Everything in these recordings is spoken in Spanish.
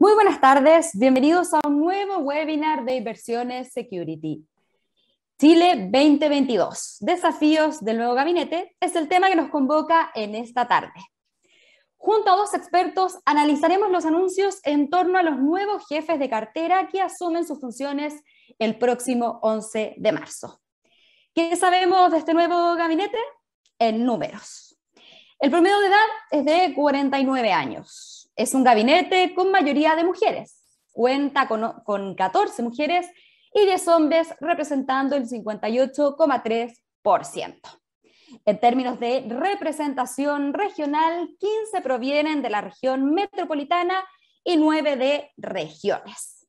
Muy buenas tardes, bienvenidos a un nuevo webinar de Inversiones Security. Chile 2022, desafíos del nuevo gabinete, es el tema que nos convoca en esta tarde. Junto a dos expertos analizaremos los anuncios en torno a los nuevos jefes de cartera que asumen sus funciones el próximo 11 de marzo. ¿Qué sabemos de este nuevo gabinete? En números. El promedio de edad es de 49 años. Es un gabinete con mayoría de mujeres. Cuenta con 14 mujeres y 10 hombres representando el 58,3%. En términos de representación regional, 15 provienen de la región metropolitana y 9 de regiones.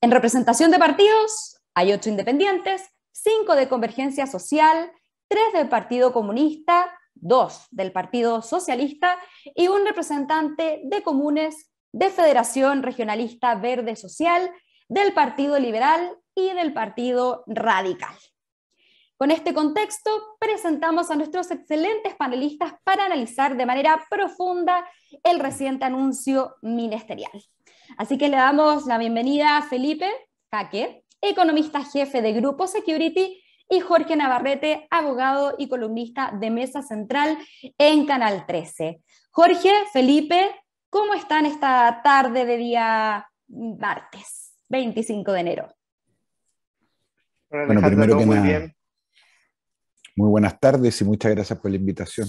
En representación de partidos, hay 8 independientes, 5 de Convergencia Social, 3 del Partido Comunista, 2 del Partido Socialista y un representante de comunes de Federación Regionalista Verde Social, del Partido Liberal y del Partido Radical. Con este contexto, presentamos a nuestros excelentes panelistas para analizar de manera profunda el reciente anuncio ministerial. Así que le damos la bienvenida a Felipe Jaque, economista jefe de Grupo Security, y Jorge Navarrete, abogado y columnista de Mesa Central en Canal 13. Jorge, Felipe, ¿cómo están esta tarde de día martes, 25 de enero? Bueno, Alejandra, primero todo que muy nada, bien. muy buenas tardes y muchas gracias por la invitación.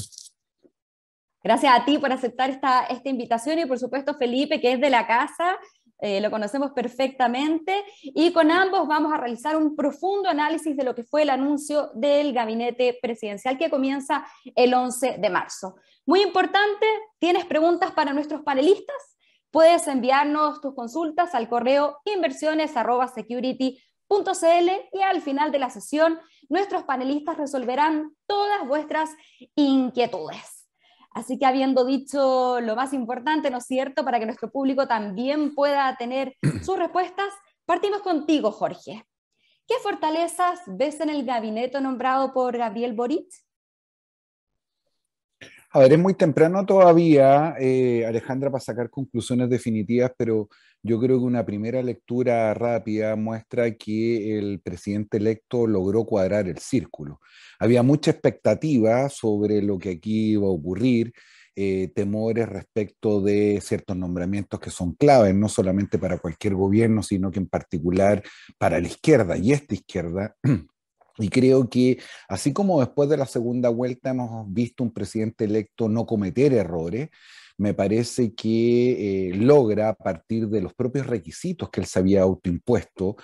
Gracias a ti por aceptar esta invitación y por supuesto Felipe, que es de la casa, lo conocemos perfectamente, y con ambos vamos a realizar un profundo análisis de lo que fue el anuncio del gabinete presidencial que comienza el 11 de marzo. Muy importante, ¿tienes preguntas para nuestros panelistas? Puedes enviarnos tus consultas al correo inversiones@security.cl y al final de la sesión nuestros panelistas resolverán todas vuestras inquietudes. Así que habiendo dicho lo más importante, ¿no es cierto?, para que nuestro público también pueda tener sus respuestas, partimos contigo, Jorge. ¿Qué fortalezas ves en el gabinete nombrado por Gabriel Boric? A ver, es muy temprano todavía, Alejandra, para sacar conclusiones definitivas, pero yo creo que una primera lectura rápida muestra que el presidente electo logró cuadrar el círculo. Había mucha expectativa sobre lo que aquí iba a ocurrir, temores respecto de ciertos nombramientos que son claves, no solamente para cualquier gobierno, sino que en particular para la izquierda, y esta izquierda. Y creo que así como después de la segunda vuelta hemos visto un presidente electo no cometer errores, me parece que logra, a partir de los propios requisitos que él se había autoimpuesto,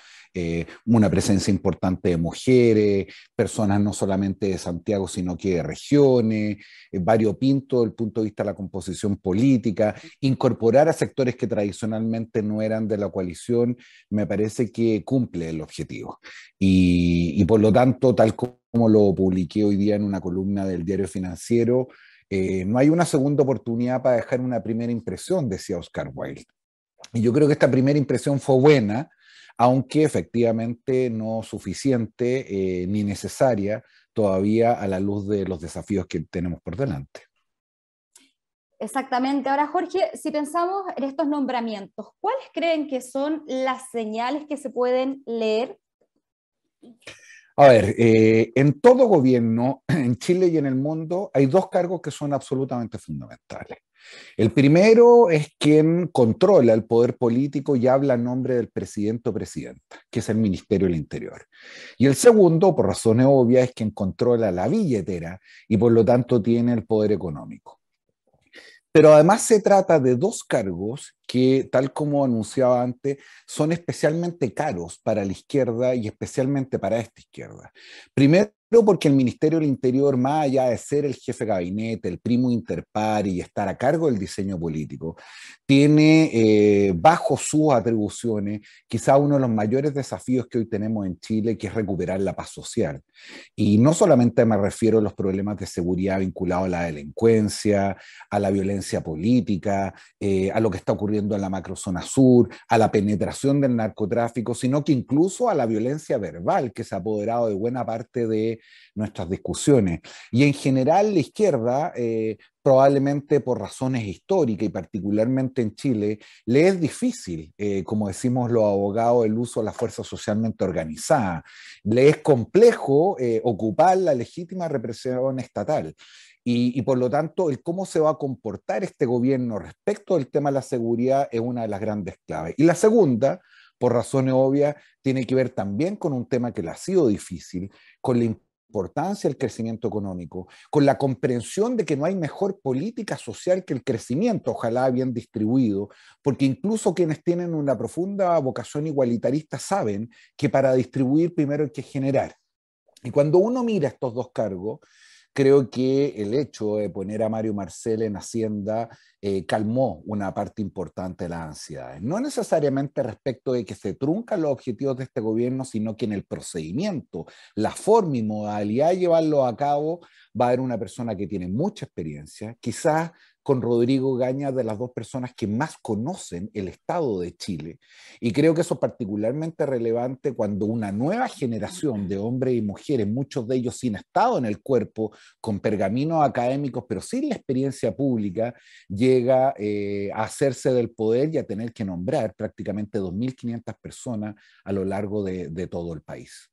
una presencia importante de mujeres, personas no solamente de Santiago, sino que de regiones, variopinto desde el punto de vista de la composición política, incorporar a sectores que tradicionalmente no eran de la coalición, me parece que cumple el objetivo. Y por lo tanto, tal como lo publiqué hoy día en una columna del Diario Financiero, no hay una segunda oportunidad para dejar una primera impresión, decía Oscar Wilde. Y yo creo que esta primera impresión fue buena, aunque efectivamente no suficiente ni necesaria todavía a la luz de los desafíos que tenemos por delante. Exactamente. Ahora, Jorge, si pensamos en estos nombramientos, ¿cuáles creen que son las señales que se pueden leer? A ver, en todo gobierno, en Chile y en el mundo, hay dos cargos que son absolutamente fundamentales. El primero es quien controla el poder político y habla en nombre del presidente o presidenta, que es el Ministerio del Interior. Y el segundo, por razones obvias, es quien controla la billetera y por lo tanto tiene el poder económico. Pero además se trata de dos cargos que, tal como anunciaba antes, son especialmente caros para la izquierda y especialmente para esta izquierda. Primero, porque el Ministerio del Interior, más allá de ser el jefe de gabinete, el primo inter pares y estar a cargo del diseño político, tiene bajo sus atribuciones quizá uno de los mayores desafíos que hoy tenemos en Chile, que es recuperar la paz social. Y no solamente me refiero a los problemas de seguridad vinculados a la delincuencia, a la violencia política, a lo que está ocurriendo en la macrozona sur, a la penetración del narcotráfico, sino que incluso a la violencia verbal que se ha apoderado de buena parte de nuestras discusiones. Y en general la izquierda, probablemente por razones históricas y particularmente en Chile, le es difícil, como decimos los abogados, el uso de la fuerza socialmente organizada. Le es complejo ocupar la legítima represión estatal. Y por lo tanto, el cómo se va a comportar este gobierno respecto del tema de la seguridad es una de las grandes claves. Y la segunda, por razones obvias, tiene que ver también con un tema que le ha sido difícil, con la importancia del crecimiento económico, con la comprensión de que no hay mejor política social que el crecimiento, ojalá bien distribuido, porque incluso quienes tienen una profunda vocación igualitarista saben que para distribuir primero hay que generar. Y cuando uno mira estos dos cargos, creo que el hecho de poner a Mario Marcel en Hacienda calmó una parte importante de las ansiedades. No necesariamente respecto de que se truncan los objetivos de este gobierno, sino que en el procedimiento, la forma y modalidad de llevarlo a cabo, va a haber una persona que tiene mucha experiencia, quizás con Rodrigo Gaña, de las dos personas que más conocen el Estado de Chile. Y creo que eso es particularmente relevante cuando una nueva generación de hombres y mujeres, muchos de ellos sin estado en el cuerpo, con pergaminos académicos, pero sin la experiencia pública, llega a hacerse del poder y a tener que nombrar prácticamente 2.500 personas a lo largo de todo el país.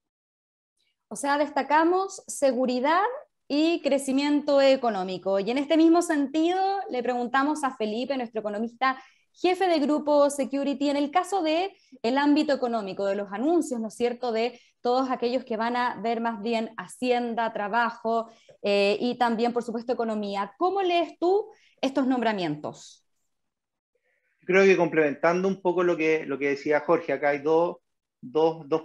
O sea, destacamos seguridad y crecimiento económico. Y en este mismo sentido, le preguntamos a Felipe, nuestro economista jefe de Grupo Security, en el caso de el ámbito económico, de los anuncios, ¿no es cierto?, de todos aquellos que van a ver más bien Hacienda, trabajo y también, por supuesto, economía. ¿Cómo lees tú estos nombramientos? Creo que complementando un poco lo que decía Jorge, acá hay dos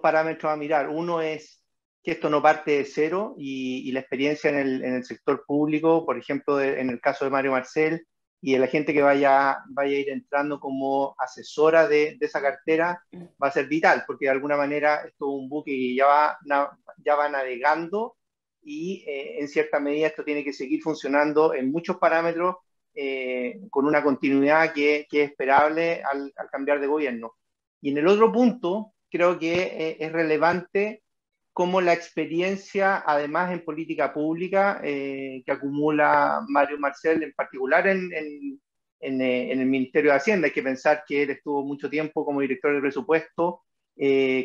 parámetros a mirar. Uno es que esto no parte de cero y la experiencia en el sector público, por ejemplo, en el caso de Mario Marcel y de la gente que vaya a ir entrando como asesora de esa cartera, va a ser vital, porque de alguna manera esto es un buque que ya va navegando y en cierta medida esto tiene que seguir funcionando en muchos parámetros con una continuidad que es esperable al cambiar de gobierno. Y en el otro punto, creo que es relevante cómo la experiencia, además en política pública, que acumula Mario Marcel, en particular en el Ministerio de Hacienda. Hay que pensar que él estuvo mucho tiempo como director de presupuesto,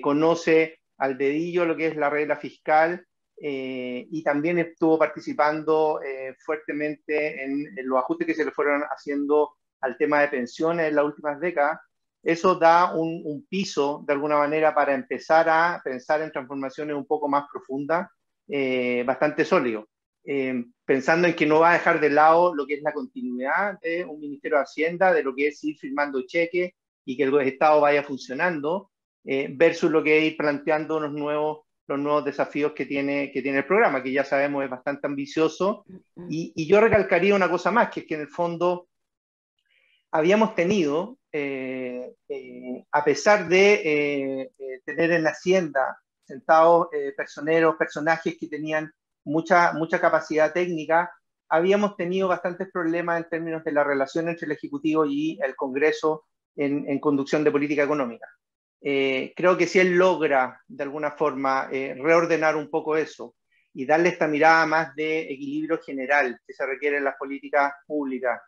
conoce al dedillo lo que es la regla fiscal, y también estuvo participando fuertemente en los ajustes que se le fueron haciendo al tema de pensiones en las últimas décadas. Eso da un piso, de alguna manera, para empezar a pensar en transformaciones un poco más profundas, bastante sólido. Pensando en que no va a dejar de lado lo que es la continuidad de un Ministerio de Hacienda, de lo que es ir firmando cheques y que el Estado vaya funcionando, versus lo que es ir planteando los nuevos desafíos que tiene el programa, que ya sabemos es bastante ambicioso. Y yo recalcaría una cosa más, que es que en el fondo habíamos tenido, a pesar de tener en la Hacienda sentados personajes que tenían mucha capacidad técnica, habíamos tenido bastantes problemas en términos de la relación entre el Ejecutivo y el Congreso en conducción de política económica. Creo que si él logra, de alguna forma, reordenar un poco eso y darle esta mirada más de equilibrio general que se requiere en las políticas públicas,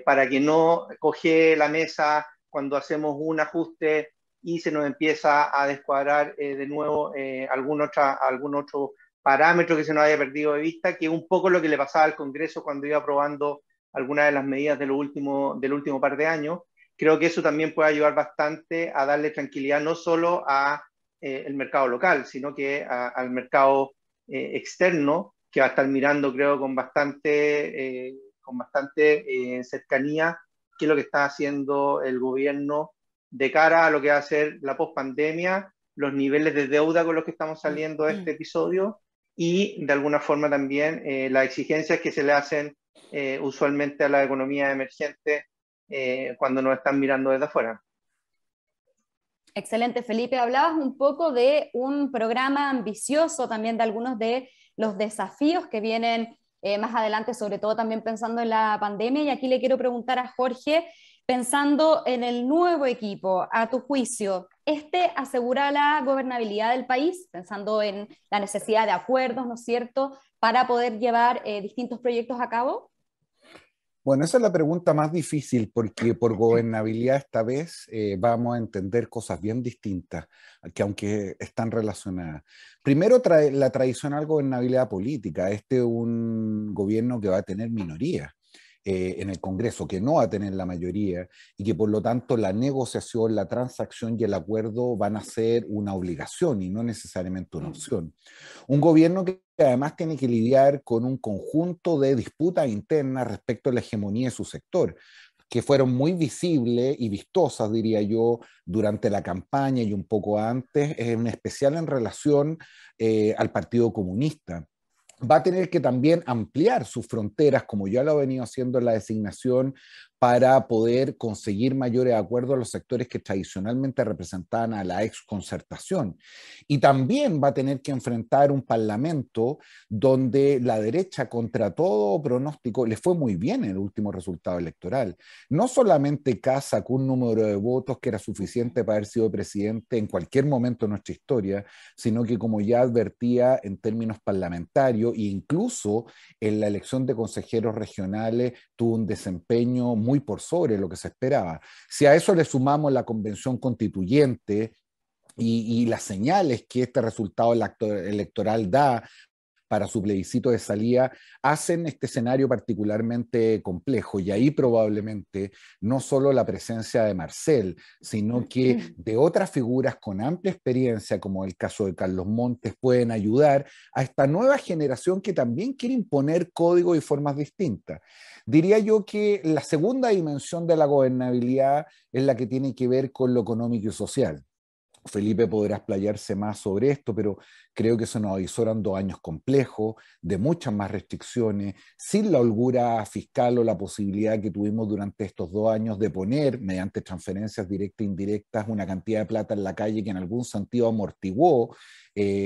para que no coge la mesa cuando hacemos un ajuste y se nos empieza a descuadrar de nuevo algún otro parámetro que se nos haya perdido de vista, que es un poco lo que le pasaba al Congreso cuando iba aprobando algunas de las medidas del último par de años. Creo que eso también puede ayudar bastante a darle tranquilidad no solo a el mercado local, sino que al mercado externo, que va a estar mirando, creo, con bastante cercanía qué es lo que está haciendo el gobierno de cara a lo que va a ser la pospandemia, los niveles de deuda con los que estamos saliendo de este episodio y de alguna forma también las exigencias que se le hacen usualmente a la economía emergente cuando nos están mirando desde afuera. Excelente, Felipe. Hablabas un poco de un programa ambicioso, también de algunos de los desafíos que vienen más adelante, sobre todo también pensando en la pandemia. Y aquí le quiero preguntar a Jorge, Pensando en el nuevo equipo, a tu juicio, ¿este asegura la gobernabilidad del país? Pensando en la necesidad de acuerdos, ¿no es cierto?, para poder llevar distintos proyectos a cabo. Bueno, esa es la pregunta más difícil porque por gobernabilidad esta vez vamos a entender cosas bien distintas, que aunque están relacionadas. Primero, la tradicional gobernabilidad política. Este es un gobierno que va a tener minoría en el Congreso, que no va a tener la mayoría y que por lo tanto la negociación, la transacción y el acuerdo van a ser una obligación y no necesariamente una opción. Un gobierno que además tiene que lidiar con un conjunto de disputas internas respecto a la hegemonía de su sector, que fueron muy visibles y vistosas, diría yo, durante la campaña y un poco antes, en especial en relación al Partido Comunista. Va a tener que también ampliar sus fronteras, como ya lo ha venido haciendo en la designación, para poder conseguir mayores acuerdos a los sectores que tradicionalmente representaban a la exconcertación. Y también va a tener que enfrentar un parlamento donde la derecha, contra todo pronóstico, le fue muy bien en el último resultado electoral. No solamente Kast sacó un número de votos que era suficiente para haber sido presidente en cualquier momento de nuestra historia, sino que, como ya advertía, en términos parlamentarios e incluso en la elección de consejeros regionales tuvo un desempeño muy por sobre lo que se esperaba. Si a eso le sumamos la convención constituyente y las señales que este resultado electoral da para su plebiscito de salida, hacen este escenario particularmente complejo. Y ahí probablemente no solo la presencia de Marcel, sino que de otras figuras con amplia experiencia, como el caso de Carlos Montes, pueden ayudar a esta nueva generación que también quiere imponer códigos y formas distintas. Diría yo que la segunda dimensión de la gobernabilidad es la que tiene que ver con lo económico y social. Felipe podrá explayarse más sobre esto, pero creo que se nos avisoran 2 años complejos, de muchas más restricciones, sin la holgura fiscal o la posibilidad que tuvimos durante estos 2 años de poner, mediante transferencias directas e indirectas, una cantidad de plata en la calle que en algún sentido amortiguó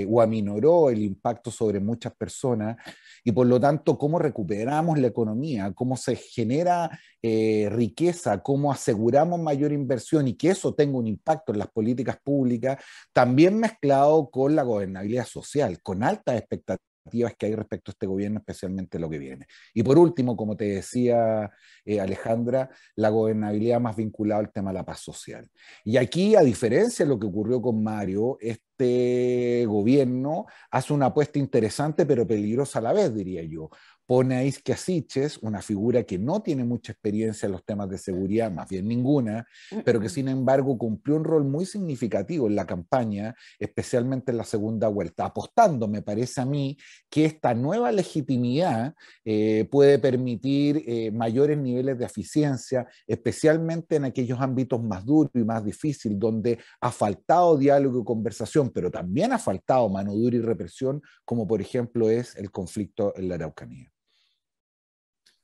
o aminoró el impacto sobre muchas personas, y por lo tanto, cómo recuperamos la economía, cómo se genera riqueza, cómo aseguramos mayor inversión y que eso tenga un impacto en las políticas públicas, también mezclado con la gobernabilidad social, con altas expectativas que hay respecto a este gobierno, especialmente lo que viene. Y por último, como te decía Alejandra, la gobernabilidad más vinculada al tema de la paz social. Y aquí, a diferencia de lo que ocurrió con Mario, este gobierno hace una apuesta interesante pero peligrosa a la vez, diría yo. Pone a Isquia Siches, una figura que no tiene mucha experiencia en los temas de seguridad, más bien ninguna, pero que sin embargo cumplió un rol muy significativo en la campaña, especialmente en la segunda vuelta, apostando, me parece a mí, que esta nueva legitimidad puede permitir mayores niveles de eficiencia, especialmente en aquellos ámbitos más duros y más difíciles, donde ha faltado diálogo y conversación, pero también ha faltado mano dura y represión, como por ejemplo es el conflicto en la Araucanía.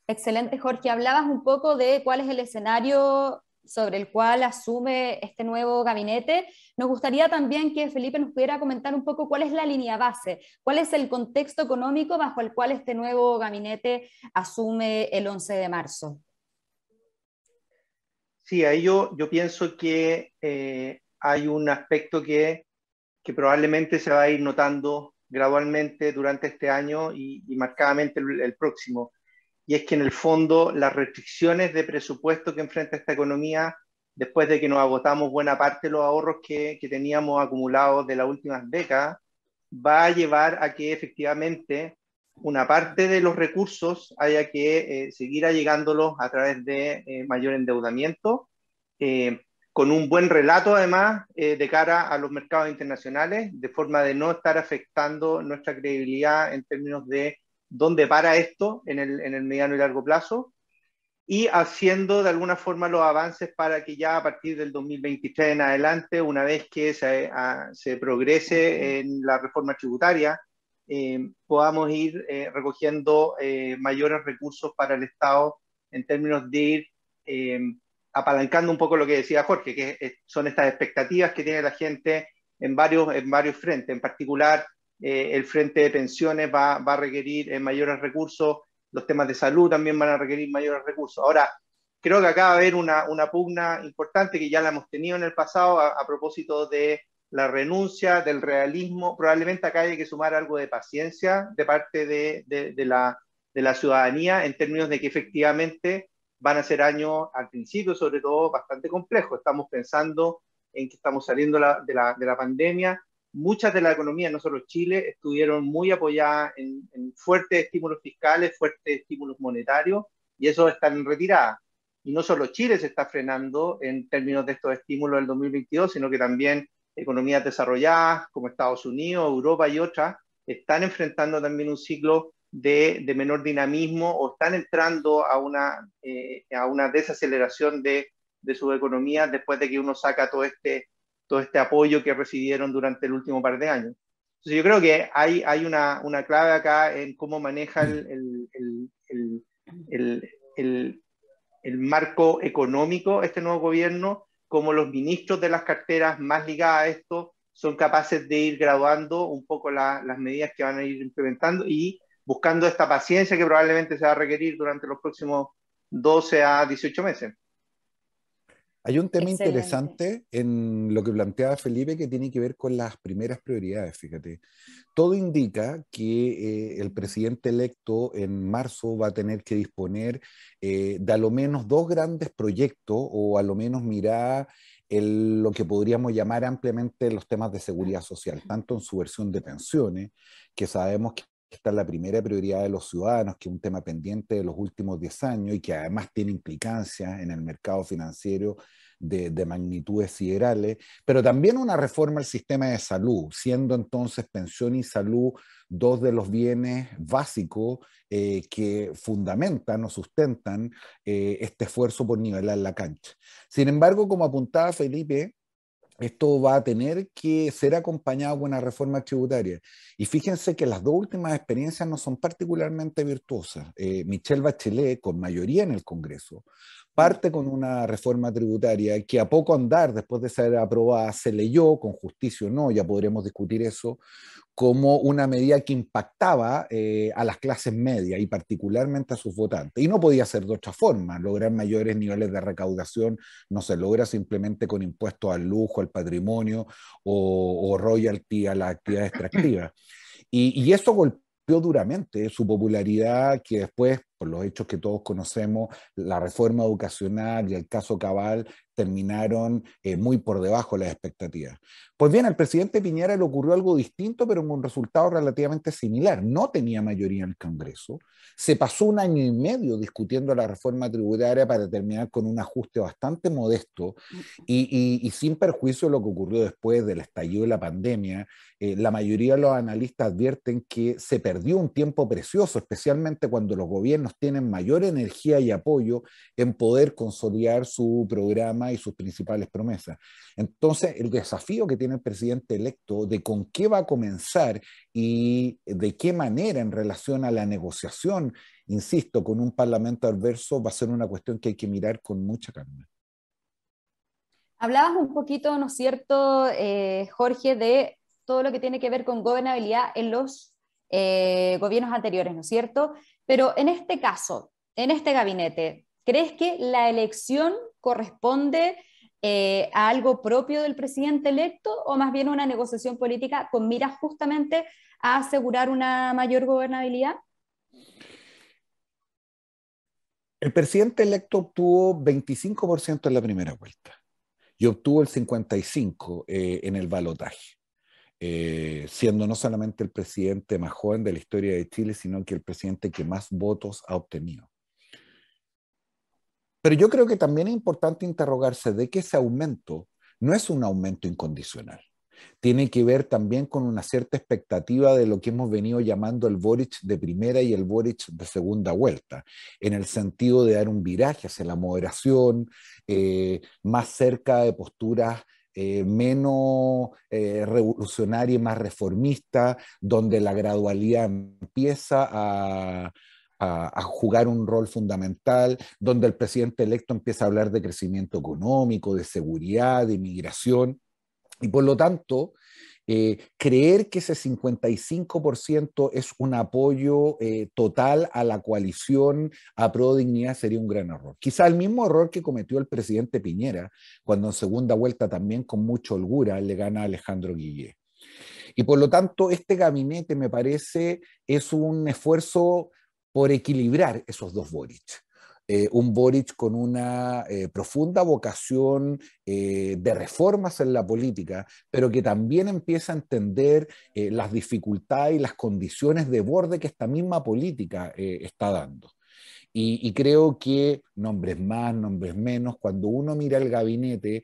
Excelente, Jorge. Hablabas un poco de cuál es el escenario sobre el cual asume este nuevo gabinete. Nos gustaría también que Felipe nos pudiera comentar un poco cuál es la línea base, cuál es el contexto económico bajo el cual este nuevo gabinete asume el 11 de marzo. Sí, ahí yo pienso que hay un aspecto que probablemente se va a ir notando gradualmente durante este año y marcadamente el próximo. Y es que en el fondo las restricciones de presupuesto que enfrenta esta economía, después de que nos agotamos buena parte de los ahorros que teníamos acumulados de las últimas décadas, va a llevar a que efectivamente una parte de los recursos haya que seguir allegándolos a través de mayor endeudamiento, con un buen relato además de cara a los mercados internacionales, de forma de no estar afectando nuestra credibilidad en términos de dónde para esto en el mediano y largo plazo, y haciendo de alguna forma los avances para que ya a partir del 2023 en adelante, una vez que se progrese en la reforma tributaria, podamos ir recogiendo mayores recursos para el Estado en términos de ir apalancando un poco lo que decía Jorge, que son estas expectativas que tiene la gente en varios frentes. En particular, el frente de pensiones va a requerir mayores recursos, los temas de salud también van a requerir mayores recursos. Ahora, creo que acá va a haber una pugna importante que ya la hemos tenido en el pasado a propósito de la renuncia, del realismo. Probablemente acá hay que sumar algo de paciencia de parte de la ciudadanía en términos de que efectivamente van a ser años al principio, sobre todo, bastante complejos. Estamos pensando en que estamos saliendo de la pandemia. Muchas de las economías, no solo Chile, estuvieron muy apoyadas en fuertes estímulos fiscales, fuertes estímulos monetarios, y eso está en retirada. Y no solo Chile se está frenando en términos de estos estímulos del 2022, sino que también economías desarrolladas como Estados Unidos, Europa y otras están enfrentando también un ciclo de menor dinamismo o están entrando a una desaceleración de su economía después de que uno saca todo este apoyo que recibieron durante el último par de años. Entonces yo creo que hay una clave acá en cómo maneja el marco económico este nuevo gobierno, cómo los ministros de las carteras más ligadas a esto son capaces de ir graduando un poco las medidas que van a ir implementando y buscando esta paciencia que probablemente se va a requerir durante los próximos 12 a 18 meses. Hay un tema Excelente. interesante en lo que planteaba Felipe que tiene que ver con las primeras prioridades, fíjate. Todo indica que el presidente electo en marzo va a tener que disponer de a lo menos dos grandes proyectos o a lo menos mirar lo que podríamos llamar ampliamente los temas de seguridad social, tanto en su versión de pensiones, que sabemos que esta es la primera prioridad de los ciudadanos, que es un tema pendiente de los últimos 10 años y que además tiene implicancias en el mercado financiero de magnitudes siderales, pero también una reforma al sistema de salud, siendo entonces pensión y salud dos de los bienes básicos que fundamentan o sustentan este esfuerzo por nivelar la cancha. Sin embargo, como apuntaba Felipe, esto va a tener que ser acompañado con una reforma tributaria. Y fíjense que las dos últimas experiencias no son particularmente virtuosas. Michelle Bachelet, con mayoría en el Congreso, parte con una reforma tributaria que a poco andar, después de ser aprobada, se leyó, con justicia o no, ya podremos discutir eso, como una medida que impactaba a las clases medias y particularmente a sus votantes. Y no podía ser de otra forma. Lograr mayores niveles de recaudación no se logra simplemente con impuestos al lujo, al patrimonio o royalty a las actividades extractivas. Y eso golpeó duramente su popularidad, que después, por los hechos que todos conocemos, la reforma educacional y el caso Cabal terminaron muy por debajo de las expectativas. Pues bien, al presidente Piñera le ocurrió algo distinto, pero con un resultado relativamente similar. No tenía mayoría en el Congreso. Se pasó un año y medio discutiendo la reforma tributaria para terminar con un ajuste bastante modesto y sin perjuicio de lo que ocurrió después del estallido de la pandemia. La mayoría de los analistas advierten que se perdió un tiempo precioso, especialmente cuando los gobiernos tienen mayor energía y apoyo en poder consolidar su programa y sus principales promesas. Entonces, el desafío que tiene el presidente electo de con qué va a comenzar y de qué manera en relación a la negociación, insisto, con un parlamento adverso va a ser una cuestión que hay que mirar con mucha calma. Hablabas un poquito, ¿no es cierto, Jorge, de todo lo que tiene que ver con gobernabilidad en los gobiernos anteriores, ¿no es cierto? Pero en este caso, en este gabinete, ¿crees que la elección corresponde a algo propio del presidente electo o más bien una negociación política con miras justamente a asegurar una mayor gobernabilidad? El presidente electo obtuvo 25% en la primera vuelta y obtuvo el 55% en el balotaje. Siendo no solamente el presidente más joven de la historia de Chile, sino que el presidente que más votos ha obtenido. Pero yo creo que también es importante interrogarse de que ese aumento no es un aumento incondicional. Tiene que ver también con una cierta expectativa de lo que hemos venido llamando el Boric de primera y el Boric de segunda vuelta, en el sentido de dar un viraje hacia la moderación, más cerca de posturas menos revolucionaria y más reformista, donde la gradualidad empieza a jugar un rol fundamental, donde el presidente electo empieza a hablar de crecimiento económico, de seguridad, de inmigración, y por lo tanto, Creer que ese 55% es un apoyo total a la coalición a Pro Dignidad sería un gran error. Quizá el mismo error que cometió el presidente Piñera, cuando en segunda vuelta también con mucha holgura le gana a Alejandro Guillé. Y por lo tanto, este gabinete me parece es un esfuerzo por equilibrar esos dos Boric. Un Boric con una profunda vocación de reformas en la política, pero que también empieza a entender las dificultades y las condiciones de borde que esta misma política está dando. Y creo que nombres más, nombres menos, cuando uno mira el gabinete,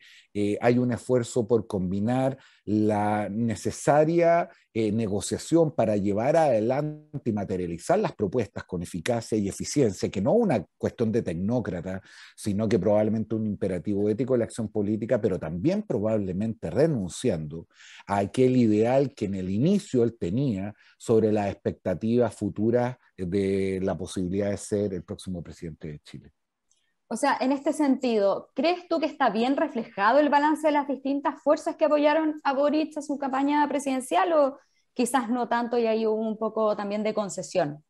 hay un esfuerzo por combinar la necesaria negociación para llevar adelante y materializar las propuestas con eficacia y eficiencia, que no es una cuestión de tecnócrata, sino que probablemente un imperativo ético de la acción política, pero también probablemente renunciando a aquel ideal que en el inicio él tenía sobre las expectativas futuras de la posibilidad de ser el próximo presidente de Chile. O sea, en este sentido, ¿crees tú que está bien reflejado el balance de las distintas fuerzas que apoyaron a Boric a su campaña presidencial o quizás no tanto y hay un poco también de concesión?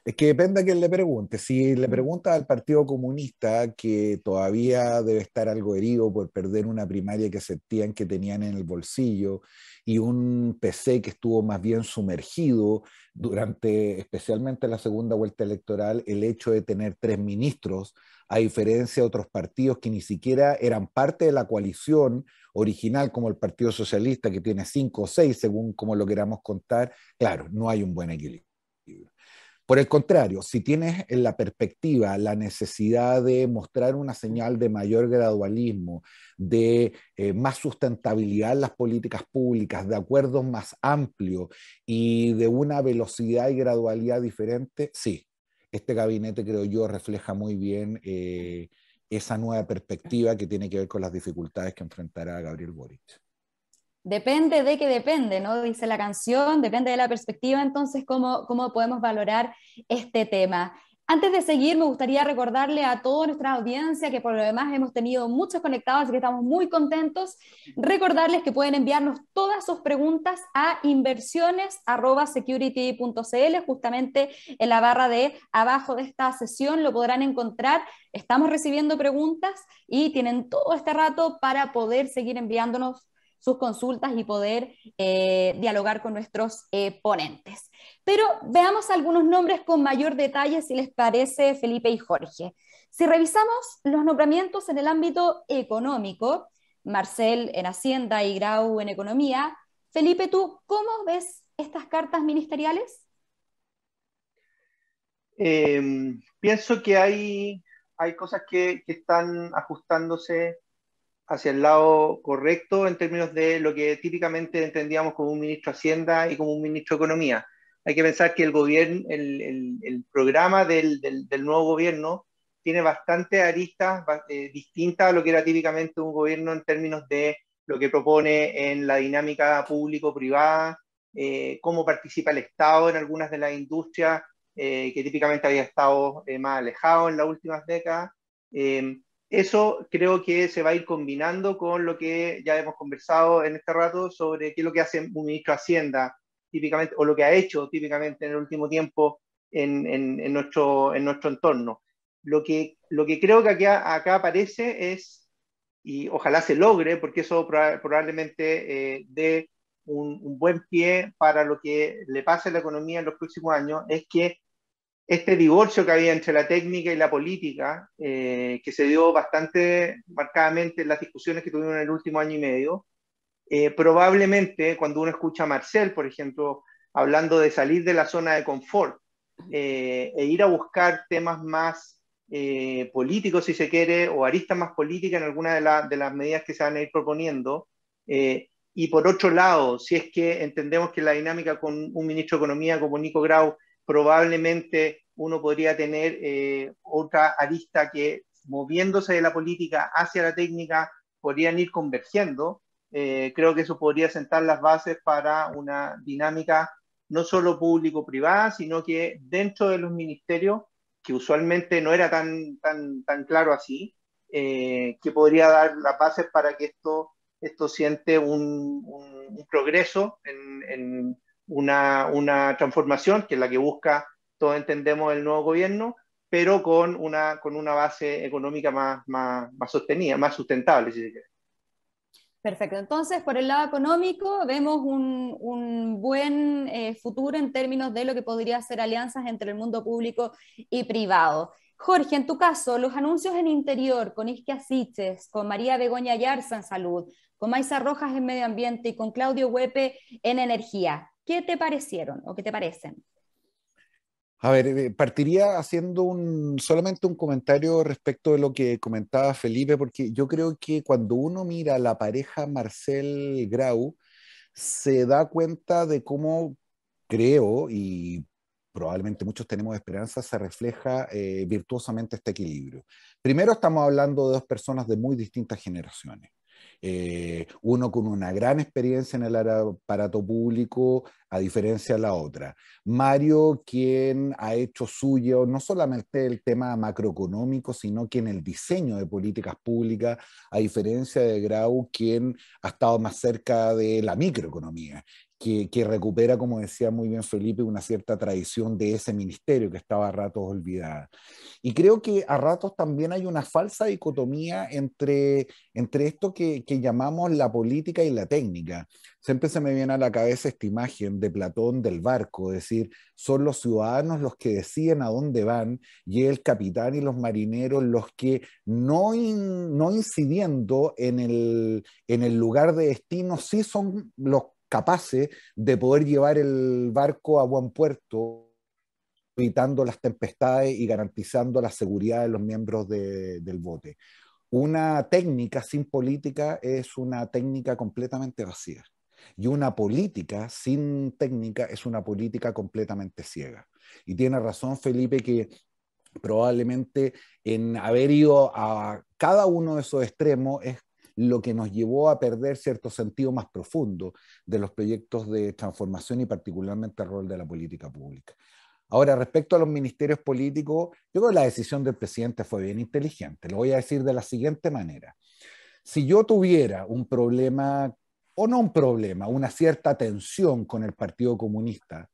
Es que depende a quién le pregunte. Si le pregunta al Partido Comunista, que todavía debe estar algo herido por perder una primaria que sentían que tenían en el bolsillo, y un PC que estuvo más bien sumergido durante, especialmente la segunda vuelta electoral, el hecho de tener 3 ministros, a diferencia de otros partidos que ni siquiera eran parte de la coalición original, como el Partido Socialista, que tiene 5 o 6, según como lo queramos contar. Claro, no hay un buen equilibrio. Por el contrario, si tienes en la perspectiva la necesidad de mostrar una señal de mayor gradualismo, de más sustentabilidad en las políticas públicas, de acuerdos más amplios y de una velocidad y gradualidad diferente, sí, este gabinete creo yo refleja muy bien esa nueva perspectiva que tiene que ver con las dificultades que enfrentará Gabriel Boric. Depende de que depende, ¿no? Dice la canción, depende de la perspectiva, entonces, ¿cómo podemos valorar este tema? Antes de seguir, me gustaría recordarle a toda nuestra audiencia que por lo demás hemos tenido muchos conectados, así que estamos muy contentos. Recordarles que pueden enviarnos todas sus preguntas a inversiones@security.cl, justamente en la barra de abajo de esta sesión lo podrán encontrar. Estamos recibiendo preguntas y tienen todo este rato para poder seguir enviándonos sus consultas y poder dialogar con nuestros ponentes. Pero veamos algunos nombres con mayor detalle, si les parece, Felipe y Jorge. Si revisamos los nombramientos en el ámbito económico, Marcel en Hacienda y Grau en Economía, Felipe, ¿tú cómo ves estas cartas ministeriales? Pienso que hay cosas que están ajustándose hacia el lado correcto en términos de lo que típicamente entendíamos como un ministro de Hacienda y como un ministro de Economía. Hay que pensar que el gobierno, el programa del nuevo gobierno tiene bastantes aristas distintas a lo que era típicamente un gobierno en términos de lo que propone en la dinámica público-privada, cómo participa el Estado en algunas de las industrias que típicamente había estado más alejado en las últimas décadas. Eso creo que se va a ir combinando con lo que ya hemos conversado en este rato sobre qué es lo que hace un ministro de Hacienda típicamente, o lo que ha hecho típicamente en el último tiempo en nuestro entorno. Lo que creo que acá aparece es, y ojalá se logre, porque eso probablemente dé un buen pie para lo que le pase a la economía en los próximos años, es que este divorcio que había entre la técnica y la política, que se dio bastante marcadamente en las discusiones que tuvimos en el último año y medio, probablemente cuando uno escucha a Marcel, por ejemplo, hablando de salir de la zona de confort e ir a buscar temas más políticos, si se quiere, o aristas más políticas en algunas de las medidas que se van a ir proponiendo, y por otro lado, si es que entendemos que la dinámica con un ministro de Economía como Nico Grau, probablemente uno podría tener otra arista que, moviéndose de la política hacia la técnica, podrían ir convergiendo. Creo que eso podría sentar las bases para una dinámica no solo público-privada, sino que dentro de los ministerios, que usualmente no era tan claro así, que podría dar las bases para que esto esto siente un progreso en una transformación, que es la que busca, todos entendemos, el nuevo gobierno, pero con una base económica más sostenida, más sustentable, si se quiere. Perfecto. Entonces, por el lado económico, vemos un buen futuro en términos de lo que podría ser alianzas entre el mundo público y privado. Jorge, en tu caso, los anuncios en Interior con Isquia Siches, con María Begoña Yarza en Salud, con Maisa Rojas en Medio Ambiente y con Claudio Huepe en Energía, ¿qué te parecieron o qué te parecen? A ver, partiría haciendo solamente un comentario respecto de lo que comentaba Felipe, porque yo creo que cuando uno mira la pareja Marcel Grau, se da cuenta de cómo, creo, y probablemente muchos tenemos esperanza, se refleja virtuosamente este equilibrio. Primero estamos hablando de dos personas de muy distintas generaciones. Uno con una gran experiencia en el aparato público, a diferencia de la otra. Mario, quien ha hecho suyo no solamente el tema macroeconómico, sino que en el diseño de políticas públicas, a diferencia de Grau, quien ha estado más cerca de la microeconomía. Que recupera, como decía muy bien Felipe, una cierta tradición de ese ministerio que estaba a ratos olvidada. Y creo que a ratos también hay una falsa dicotomía entre esto que llamamos la política y la técnica. Siempre se me viene a la cabeza esta imagen de Platón del barco, es decir, son los ciudadanos los que deciden a dónde van y el capitán y los marineros los que no incidiendo en el lugar de destino, sí son los capaces de poder llevar el barco a buen puerto, evitando las tempestades y garantizando la seguridad de los miembros del bote. Una técnica sin política es una técnica completamente vacía. Y una política sin técnica es una política completamente ciega. Y tiene razón Felipe que probablemente en haber ido a cada uno de esos extremos es lo que nos llevó a perder cierto sentido más profundo de los proyectos de transformación y particularmente el rol de la política pública. Ahora, respecto a los ministerios políticos, yo creo que la decisión del presidente fue bien inteligente. Lo voy a decir de la siguiente manera. Si yo tuviera un problema, o no un problema, una cierta tensión con el Partido Comunista,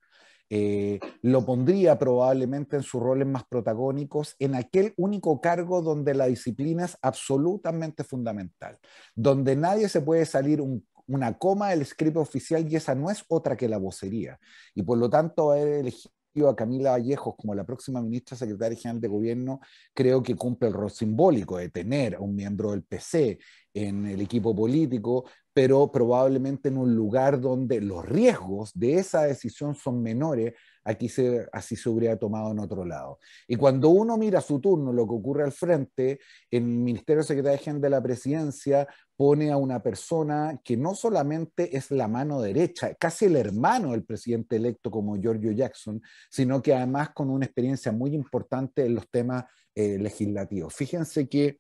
lo pondría probablemente en sus roles más protagónicos en aquel único cargo donde la disciplina es absolutamente fundamental, donde nadie se puede salir una coma del script oficial y esa no es otra que la vocería. Y por lo tanto, haber elegido a Camila Vallejos como la próxima ministra secretaria general de gobierno, creo que cumple el rol simbólico de tener a un miembro del PC en el equipo político, pero probablemente en un lugar donde los riesgos de esa decisión son menores, así se hubiera tomado en otro lado. Y cuando uno mira a su turno lo que ocurre al frente, el Ministerio Secretario General de la Presidencia pone a una persona que no solamente es la mano derecha, casi el hermano del presidente electo como Giorgio Jackson, sino que además con una experiencia muy importante en los temas legislativos. Fíjense que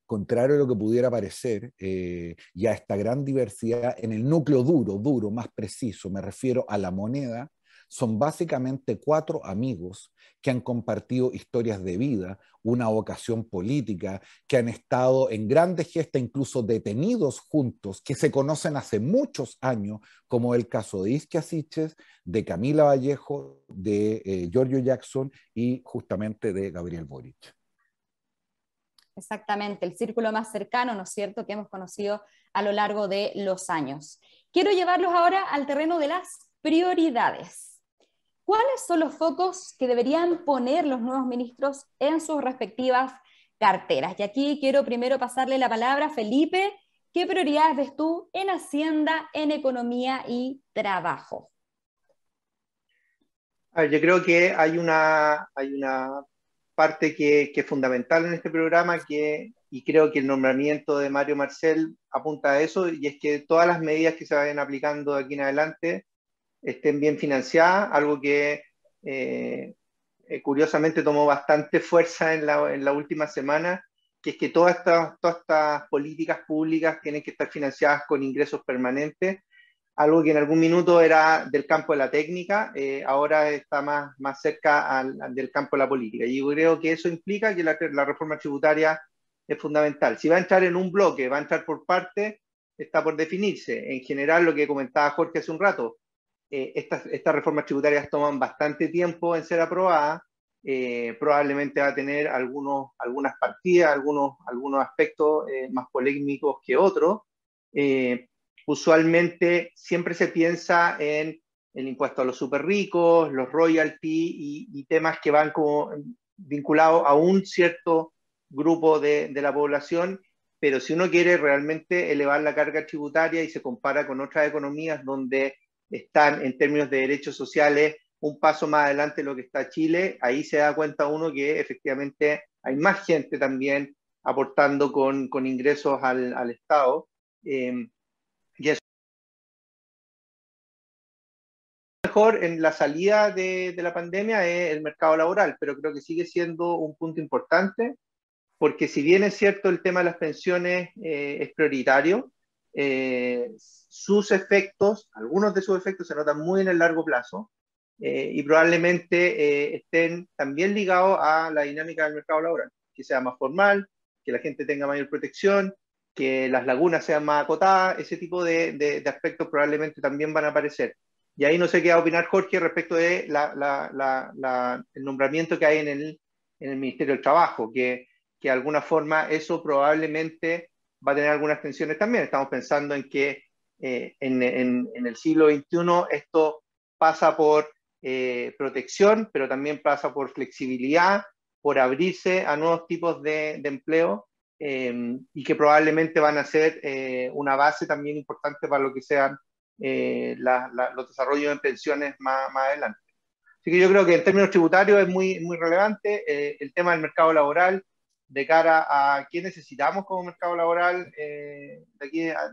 contrario a lo que pudiera parecer, y a esta gran diversidad, en el núcleo duro, más preciso, me refiero a la moneda, son básicamente 4 amigos que han compartido historias de vida, una vocación política, que han estado en grandes gestas, incluso detenidos juntos, que se conocen hace muchos años, como el caso de Isquia Siches, de Camila Vallejo, de Giorgio Jackson y justamente de Gabriel Boric. Exactamente, el círculo más cercano, ¿no es cierto?, que hemos conocido a lo largo de los años. Quiero llevarlos ahora al terreno de las prioridades. ¿Cuáles son los focos que deberían poner los nuevos ministros en sus respectivas carteras? Y aquí quiero primero pasarle la palabra a Felipe. ¿Qué prioridades ves tú en Hacienda, en Economía y Trabajo? Yo creo que hay una parte que es fundamental en este programa, y creo que el nombramiento de Mario Marcel apunta a eso, y es que todas las medidas que se vayan aplicando de aquí en adelante estén bien financiadas, algo que curiosamente tomó bastante fuerza en la última semana, que es que todas estas políticas públicas tienen que estar financiadas con ingresos permanentes, algo que en algún minuto era del campo de la técnica, ahora está más cerca del campo de la política. Y yo creo que eso implica que la reforma tributaria es fundamental. Si va a entrar en un bloque, va a entrar por parte, está por definirse. En general, lo que comentaba Jorge hace un rato, estas reformas tributarias toman bastante tiempo en ser aprobadas, probablemente va a tener algunas partidas, algunos aspectos más polémicos que otros. Usualmente siempre se piensa en el impuesto a los súper ricos, los royalty y temas que van como vinculados a un cierto grupo de la población, pero si uno quiere realmente elevar la carga tributaria y se compara con otras economías donde están en términos de derechos sociales un paso más adelante de lo que está Chile, ahí se da cuenta uno que efectivamente hay más gente también aportando con ingresos al Estado. Y eso mejor en la salida de la pandemia es el mercado laboral, pero creo que sigue siendo un punto importante, porque si bien es cierto el tema de las pensiones es prioritario, sus efectos, algunos de sus efectos se notan muy en el largo plazo, y probablemente estén también ligados a la dinámica del mercado laboral, que sea más formal, que la gente tenga mayor protección, que las lagunas sean más acotadas, ese tipo de aspectos probablemente también van a aparecer. Y ahí no sé qué va a opinar Jorge respecto de el nombramiento que hay en el Ministerio del Trabajo, que de alguna forma eso probablemente va a tener algunas tensiones también. Estamos pensando en que en el siglo XXI esto pasa por protección, pero también pasa por flexibilidad, por abrirse a nuevos tipos de empleo, y que probablemente van a ser una base también importante para lo que sean los desarrollos en pensiones más adelante. Así que yo creo que en términos tributarios es muy relevante el tema del mercado laboral de cara a qué necesitamos como mercado laboral de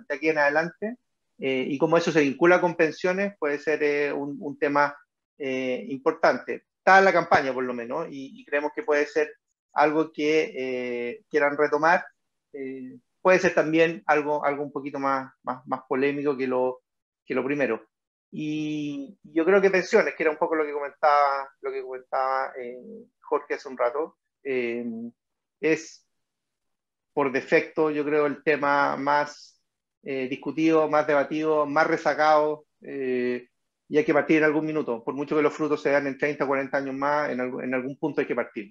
aquí en adelante, y cómo eso se vincula con pensiones puede ser un tema importante. Está en la campaña por lo menos, y creemos que puede ser algo que quieran retomar. Puede ser también algo un poquito más polémico que lo primero. Y yo creo que pensiones, que era un poco lo que comentaba Jorge hace un rato, es por defecto, yo creo, el tema más discutido, más debatido, más rezagado, y hay que partir en algún minuto. Por mucho que los frutos se dan en 30, 40 años más, en algún punto hay que partir.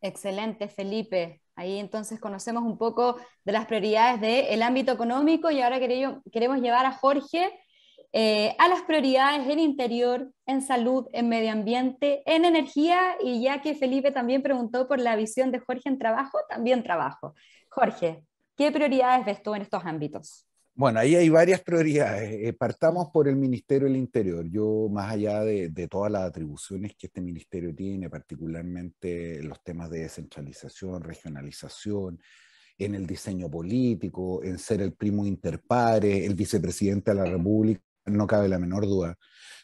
Excelente, Felipe. Ahí entonces conocemos un poco de las prioridades del ámbito económico y ahora queremos llevar a Jorge a las prioridades en interior, en salud, en medio ambiente, en energía, y ya que Felipe también preguntó por la visión de Jorge en trabajo, también trabajo. Jorge, ¿qué prioridades ves tú en estos ámbitos? Bueno, ahí hay varias prioridades. Partamos por el Ministerio del Interior. Yo, más allá de todas las atribuciones que este ministerio tiene, particularmente los temas de descentralización, regionalización, en el diseño político, en ser el primo inter pares, el vicepresidente de la República, no cabe la menor duda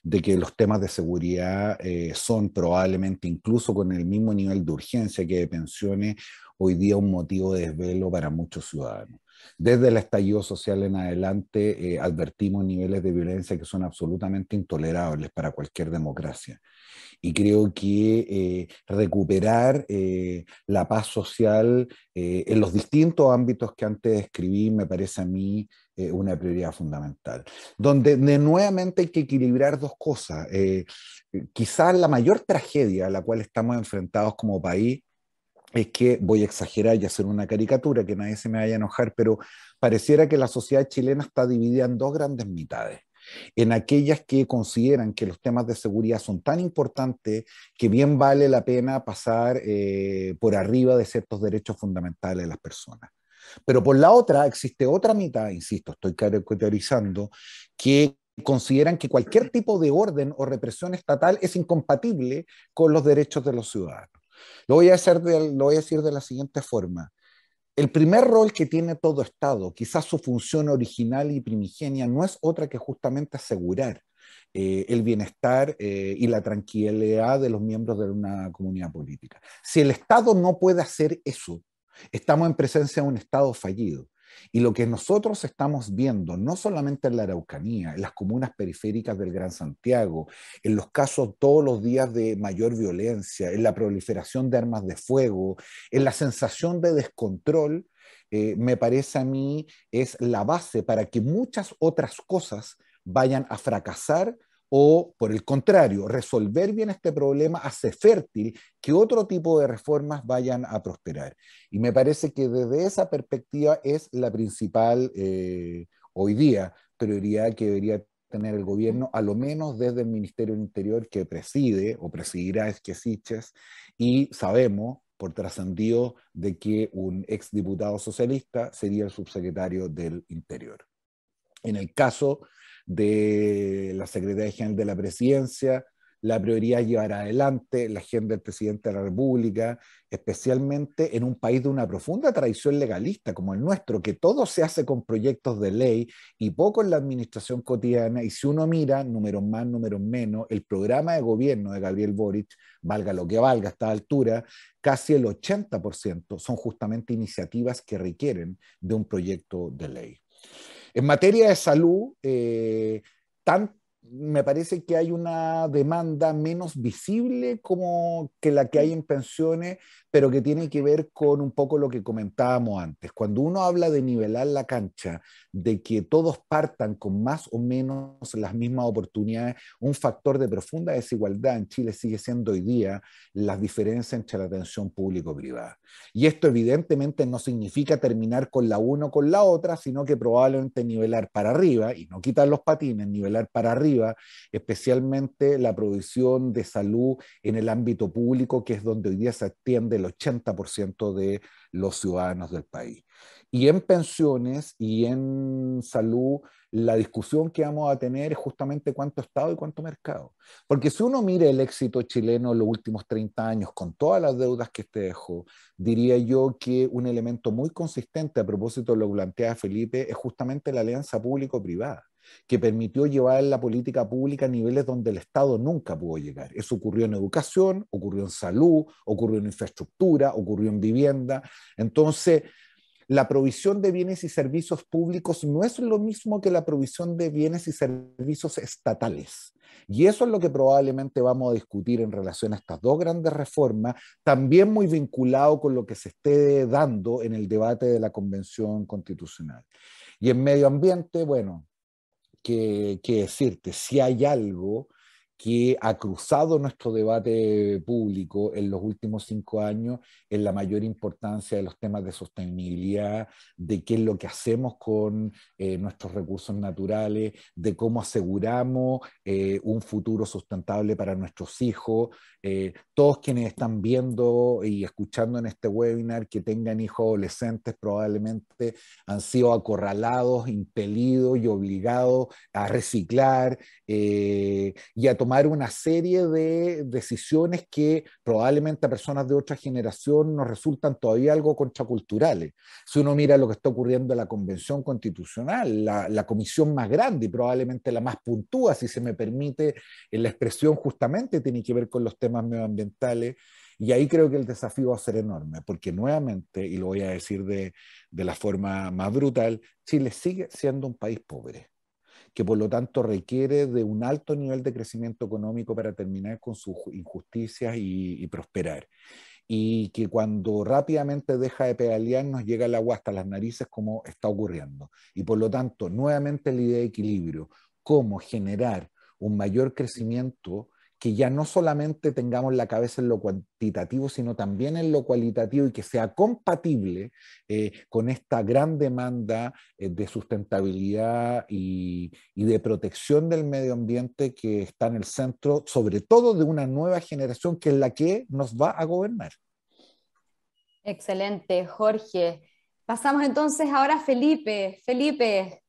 de que los temas de seguridad son probablemente, incluso con el mismo nivel de urgencia que de pensiones, hoy día un motivo de desvelo para muchos ciudadanos. Desde el estallido social en adelante advertimos niveles de violencia que son absolutamente intolerables para cualquier democracia. Y creo que recuperar la paz social en los distintos ámbitos que antes describí me parece a mí una prioridad fundamental. Donde nuevamente hay que equilibrar dos cosas. Quizás la mayor tragedia a la cual estamos enfrentados como país es que, voy a exagerar y hacer una caricatura, que nadie se me vaya a enojar, pero pareciera que la sociedad chilena está dividida en dos grandes mitades. En aquellas que consideran que los temas de seguridad son tan importantes que bien vale la pena pasar por arriba de ciertos derechos fundamentales de las personas. Pero por la otra existe otra mitad, insisto, estoy caricaturizando, que consideran que cualquier tipo de orden o represión estatal es incompatible con los derechos de los ciudadanos. Lo voy a decir de la siguiente forma. El primer rol que tiene todo Estado, quizás su función original y primigenia, no es otra que justamente asegurar el bienestar y la tranquilidad de los miembros de una comunidad política. Si el Estado no puede hacer eso, estamos en presencia de un Estado fallido. Y lo que nosotros estamos viendo, no solamente en la Araucanía, en las comunas periféricas del Gran Santiago, en los casos todos los días de mayor violencia, en la proliferación de armas de fuego, en la sensación de descontrol, me parece a mí, es la base para que muchas otras cosas vayan a fracasar o, por el contrario, resolver bien este problema hace fértil que otro tipo de reformas vayan a prosperar. Y me parece que desde esa perspectiva es la principal hoy día prioridad que debería tener el gobierno, a lo menos desde el Ministerio del Interior que preside o presidirá Esquesiches, y sabemos por trascendido de que un exdiputado socialista sería el subsecretario del Interior. En el caso de la Secretaría General de la Presidencia, la prioridad es llevar adelante la agenda del presidente de la República, especialmente en un país de una profunda tradición legalista como el nuestro, que todo se hace con proyectos de ley y poco en la administración cotidiana. Y si uno mira, números más, números menos, el programa de gobierno de Gabriel Boric, valga lo que valga a esta altura, casi el 80% son justamente iniciativas que requieren de un proyecto de ley. En materia de salud, me parece que hay una demanda menos visible como que la que hay en pensiones, pero que tiene que ver con un poco lo que comentábamos antes. Cuando uno habla de nivelar la cancha, de que todos partan con más o menos las mismas oportunidades, un factor de profunda desigualdad en Chile sigue siendo hoy día las diferencias entre la atención público-privada. Y esto evidentemente no significa terminar con la una o con la otra, sino que probablemente nivelar para arriba, y no quitar los patines, nivelar para arriba, especialmente la provisión de salud en el ámbito público, que es donde hoy día se atiende el 80% de los ciudadanos del país. Y en pensiones y en salud, la discusión que vamos a tener es justamente cuánto Estado y cuánto mercado. Porque si uno mira el éxito chileno en los últimos 30 años, con todas las deudas que este dejó, diría yo que un elemento muy consistente a propósito de lo que plantea Felipe es justamente la alianza público-privada, que permitió llevar la política pública a niveles donde el Estado nunca pudo llegar. Eso ocurrió en educación, ocurrió en salud, ocurrió en infraestructura, ocurrió en vivienda. Entonces, la provisión de bienes y servicios públicos no es lo mismo que la provisión de bienes y servicios estatales. Y eso es lo que probablemente vamos a discutir en relación a estas dos grandes reformas, también muy vinculado con lo que se esté dando en el debate de la Convención Constitucional. Y en medio ambiente, bueno, qué decirte, si hay algo que ha cruzado nuestro debate público en los últimos 5 años es la mayor importancia de los temas de sostenibilidad, de qué es lo que hacemos con nuestros recursos naturales, de cómo aseguramos un futuro sustentable para nuestros hijos. Todos quienes están viendo y escuchando en este webinar que tengan hijos adolescentes probablemente han sido acorralados, impelidos y obligados a reciclar y a tomar una serie de decisiones que probablemente a personas de otra generación nos resultan todavía algo contraculturales. Si uno mira lo que está ocurriendo en la Convención Constitucional, la comisión más grande y probablemente la más puntúa, si se me permite la expresión, justamente tiene que ver con los temas medioambientales. Y ahí creo que el desafío va a ser enorme, porque nuevamente, y lo voy a decir de la forma más brutal, Chile sigue siendo un país pobre, que por lo tanto requiere de un alto nivel de crecimiento económico para terminar con sus injusticias y prosperar. Y que cuando rápidamente deja de pedalear nos llega el agua hasta las narices como está ocurriendo. Y por lo tanto, nuevamente la idea de equilibrio, cómo generar un mayor crecimiento que ya no solamente tengamos la cabeza en lo cuantitativo, sino también en lo cualitativo y que sea compatible con esta gran demanda de sustentabilidad y de protección del medio ambiente que está en el centro, sobre todo de una nueva generación que es la que nos va a gobernar. Excelente, Jorge. Pasamos entonces ahora a Felipe. Felipe,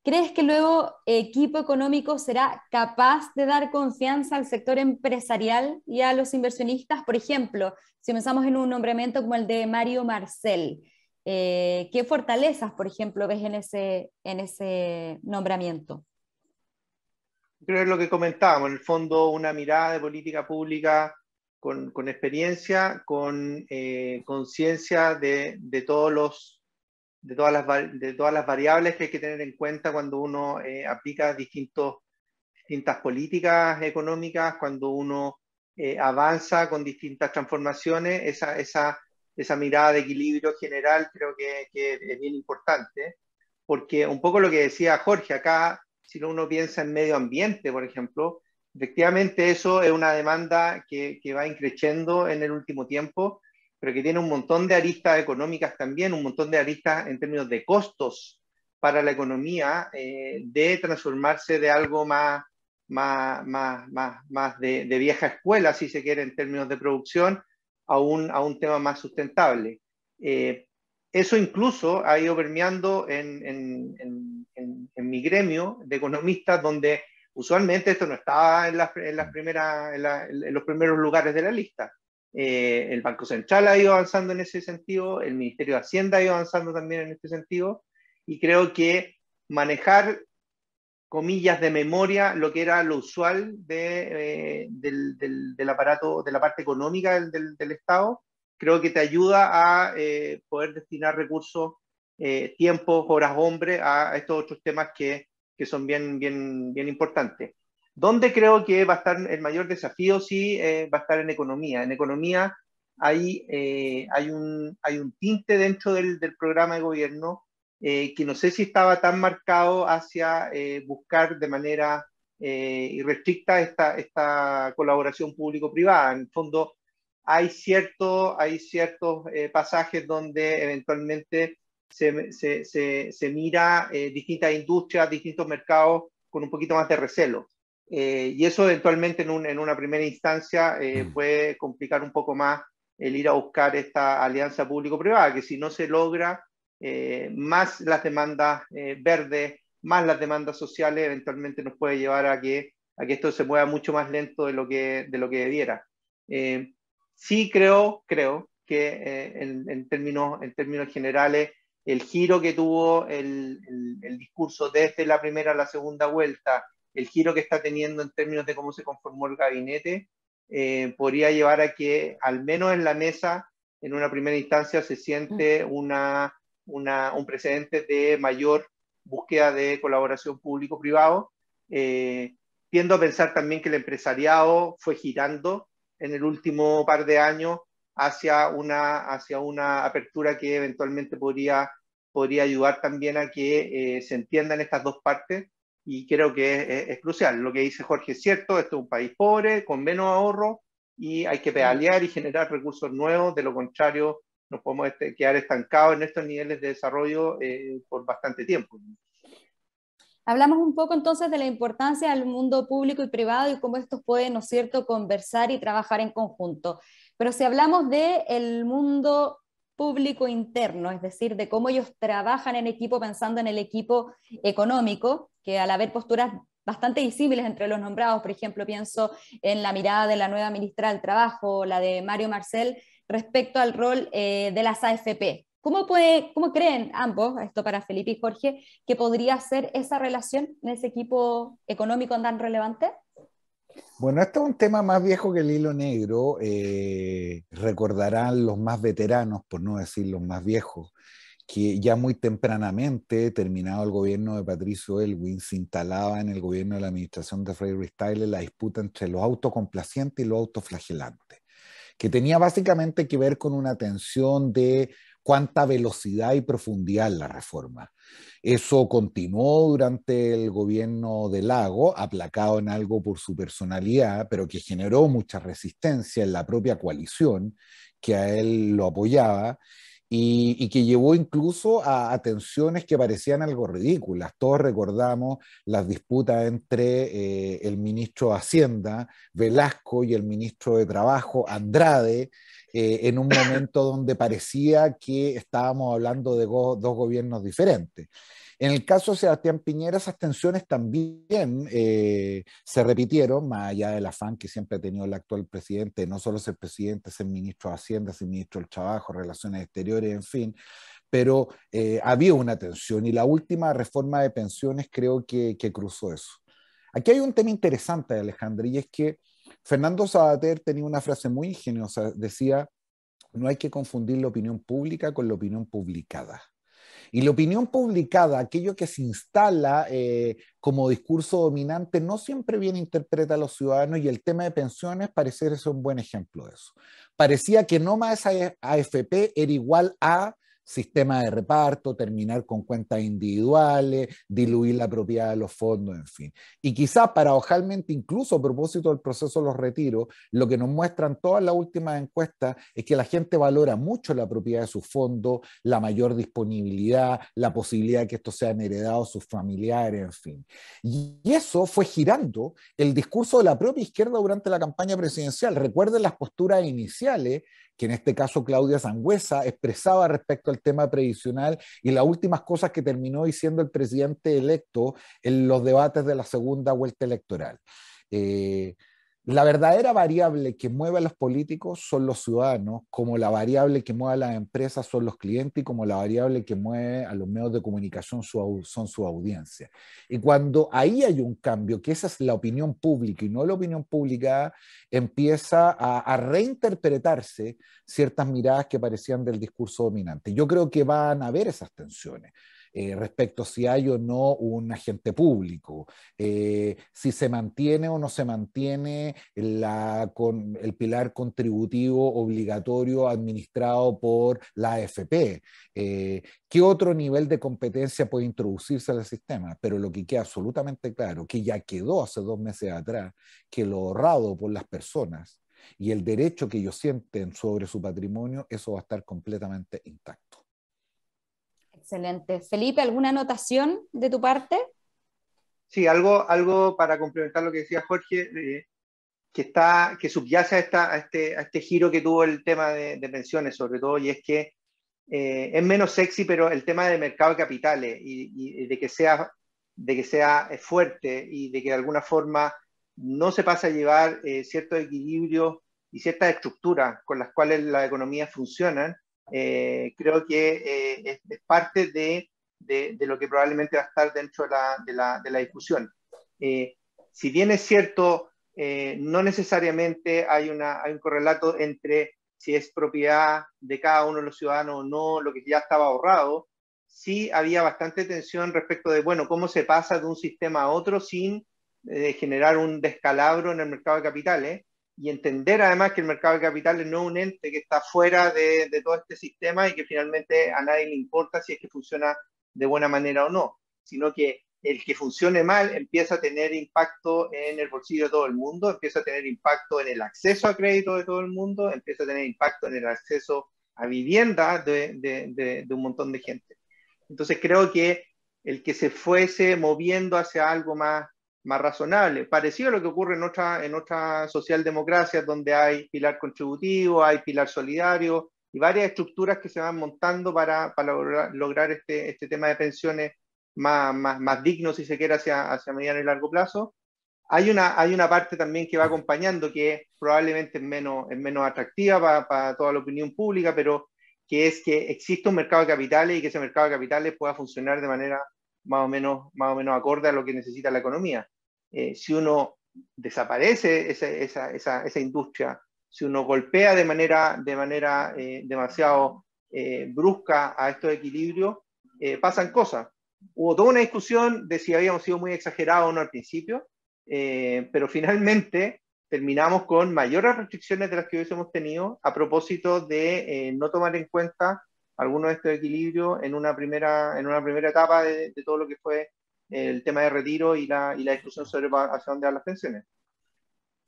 ¿crees que el nuevo equipo económico será capaz de dar confianza al sector empresarial y a los inversionistas? Por ejemplo, si pensamos en un nombramiento como el de Mario Marcel, ¿qué fortalezas, por ejemplo, ves en ese nombramiento? Creo que es lo que comentábamos, en el fondo una mirada de política pública con experiencia, con conciencia de todas las variables que hay que tener en cuenta cuando uno aplica distintas políticas económicas, cuando uno avanza con distintas transformaciones. esa mirada de equilibrio general creo que es bien importante, porque un poco lo que decía Jorge, acá, si uno piensa en medio ambiente, por ejemplo, efectivamente eso es una demanda que va increciendo en el último tiempo, pero que tiene un montón de aristas económicas también, un montón de aristas en términos de costos para la economía, de transformarse de algo más de vieja escuela, si se quiere, en términos de producción, a un tema más sustentable. Eso incluso ha ido permeando en mi gremio de economistas, donde usualmente esto no estaba en los primeros lugares de la lista. El Banco Central ha ido avanzando en ese sentido, el Ministerio de Hacienda ha ido avanzando también en este sentido, y creo que manejar, comillas, de memoria lo que era lo usual del aparato, de la parte económica del Estado, creo que te ayuda a poder destinar recursos, tiempo, horas hombre a estos otros temas que son bien importantes. ¿Dónde creo que va a estar el mayor desafío? Sí, va a estar en economía. En economía hay un tinte dentro del programa de gobierno, que no sé si estaba tan marcado hacia buscar de manera irrestricta esta colaboración público-privada. En el fondo, hay ciertos pasajes donde eventualmente se mira distintas industrias, distintos mercados con un poquito más de recelo. Y eso eventualmente en una primera instancia puede complicar un poco más el ir a buscar esta alianza público-privada, que si no se logra, más las demandas verdes, más las demandas sociales, eventualmente nos puede llevar a que esto se mueva mucho más lento de lo que debiera. Sí creo que en términos generales, el giro que tuvo el discurso desde la primera a la segunda vuelta, el giro que está teniendo en términos de cómo se conformó el gabinete, podría llevar a que, al menos en la mesa, en una primera instancia, se siente un precedente de mayor búsqueda de colaboración público-privado. Tiendo a pensar también que el empresariado fue girando en el último par de años hacia una apertura que eventualmente podría ayudar también a que se entiendan estas dos partes, y creo que es crucial. Lo que dice Jorge es cierto, esto es un país pobre, con menos ahorro, y hay que pedalear y generar recursos nuevos, de lo contrario nos podemos quedar estancados en estos niveles de desarrollo por bastante tiempo. Hablamos un poco entonces de la importancia del mundo público y privado y cómo estos pueden, ¿no es cierto?, conversar y trabajar en conjunto. Pero si hablamos del mundo público interno, es decir, de cómo ellos trabajan en equipo pensando en el equipo económico, que al haber posturas bastante disímiles entre los nombrados, por ejemplo, pienso en la mirada de la nueva ministra del Trabajo, la de Mario Marcel, respecto al rol de las AFP. ¿Cómo creen ambos, esto para Felipe y Jorge, que podría ser esa relación en ese equipo económico tan relevante? Bueno, este es un tema más viejo que el hilo negro. Recordarán los más veteranos, por no decir los más viejos, que ya muy tempranamente, terminado el gobierno de Patricio Aylwin, se instalaba en el gobierno de la administración de Frederick Steyler la disputa entre los autocomplacientes y los autoflagelantes, que tenía básicamente que ver con una tensión de cuánta velocidad y profundidad en la reforma. Eso continuó durante el gobierno de Lago, aplacado en algo por su personalidad, pero que generó mucha resistencia en la propia coalición que a él lo apoyaba, y que llevó incluso a tensiones que parecían algo ridículas. Todos recordamos las disputas entre el ministro de Hacienda, Velasco, y el ministro de Trabajo, Andrade, en un momento donde parecía que estábamos hablando de dos gobiernos diferentes. En el caso de Sebastián Piñera, esas tensiones también se repitieron, más allá del afán que siempre ha tenido el actual presidente, no solo ser presidente, ser ministro de Hacienda, ser ministro del Trabajo, Relaciones Exteriores, en fin, pero había una tensión, y la última reforma de pensiones creo que cruzó eso. Aquí hay un tema interesante, Alejandra, y es que Fernando Savater tenía una frase muy ingeniosa, decía: no hay que confundir la opinión pública con la opinión publicada. Y la opinión publicada, aquello que se instala como discurso dominante, no siempre bien interpreta a los ciudadanos, y el tema de pensiones parece ser un buen ejemplo de eso. Parecía que no más AFP era igual a sistema de reparto, terminar con cuentas individuales, diluir la propiedad de los fondos, en fin. Y quizás paradojalmente, incluso a propósito del proceso de los retiros, lo que nos muestran todas las últimas encuestas es que la gente valora mucho la propiedad de sus fondos, la mayor disponibilidad, la posibilidad de que estos sean heredados a sus familiares, en fin. Y eso fue girando el discurso de la propia izquierda durante la campaña presidencial. Recuerden las posturas iniciales que en este caso Claudia Sangüesa expresaba respecto al tema previsional y las últimas cosas que terminó diciendo el presidente electo en los debates de la segunda vuelta electoral. La verdadera variable que mueve a los políticos son los ciudadanos, como la variable que mueve a las empresas son los clientes y como la variable que mueve a los medios de comunicación son su audiencia. Y cuando ahí hay un cambio, que esa es la opinión pública y no la opinión pública, empieza a reinterpretarse ciertas miradas que parecían del discurso dominante. Yo creo que van a haber esas tensiones. Respecto si hay o no un agente público, si se mantiene o no se mantiene el pilar contributivo obligatorio administrado por la AFP, qué otro nivel de competencia puede introducirse al sistema, pero lo que queda absolutamente claro, que ya quedó hace 2 meses atrás, que lo ahorrado por las personas y el derecho que ellos sienten sobre su patrimonio, eso va a estar completamente intacto. Excelente. Felipe, ¿alguna anotación de tu parte? Sí, algo para complementar lo que decía Jorge, que subyace a este giro que tuvo el tema de pensiones, sobre todo, y es que es menos sexy, pero el tema del mercado de capitales y de que sea fuerte y de que de alguna forma no se pase a llevar ciertos equilibrios y ciertas estructuras con las cuales las economías funcionan. Creo que es parte de lo que probablemente va a estar dentro de la discusión. Si bien es cierto, no necesariamente hay un correlato entre si es propiedad de cada uno de los ciudadanos o no, lo que ya estaba ahorrado, sí había bastante tensión respecto de, bueno, cómo se pasa de un sistema a otro sin generar un descalabro en el mercado de capitales. Y entender además que el mercado de capitales no es un ente que está fuera de todo este sistema y que finalmente a nadie le importa si es que funciona de buena manera o no, sino que el que funcione mal empieza a tener impacto en el bolsillo de todo el mundo, empieza a tener impacto en el acceso a crédito de todo el mundo, empieza a tener impacto en el acceso a vivienda de un montón de gente. Entonces creo que el que se fuese moviendo hacia algo más razonable, parecido a lo que ocurre en otras socialdemocracias donde hay pilar contributivo, hay pilar solidario y varias estructuras que se van montando para lograr este tema de pensiones más digno, si se quiere, hacia mediano y largo plazo. Hay una parte también que va acompañando que probablemente es menos atractiva para toda la opinión pública, pero que es que existe un mercado de capitales y que ese mercado de capitales pueda funcionar de manera más o menos acorde a lo que necesita la economía. Si uno desaparece esa industria, si uno golpea de manera demasiado brusca a estos equilibrios, pasan cosas. Hubo toda una discusión de si habíamos sido muy exagerados o no al principio, pero finalmente terminamos con mayores restricciones de las que hubiésemos tenido a propósito de no tomar en cuenta algunos de estos equilibrios en una primera etapa de todo lo que fue el tema de retiro y la discusión sobre hacia dónde van las pensiones.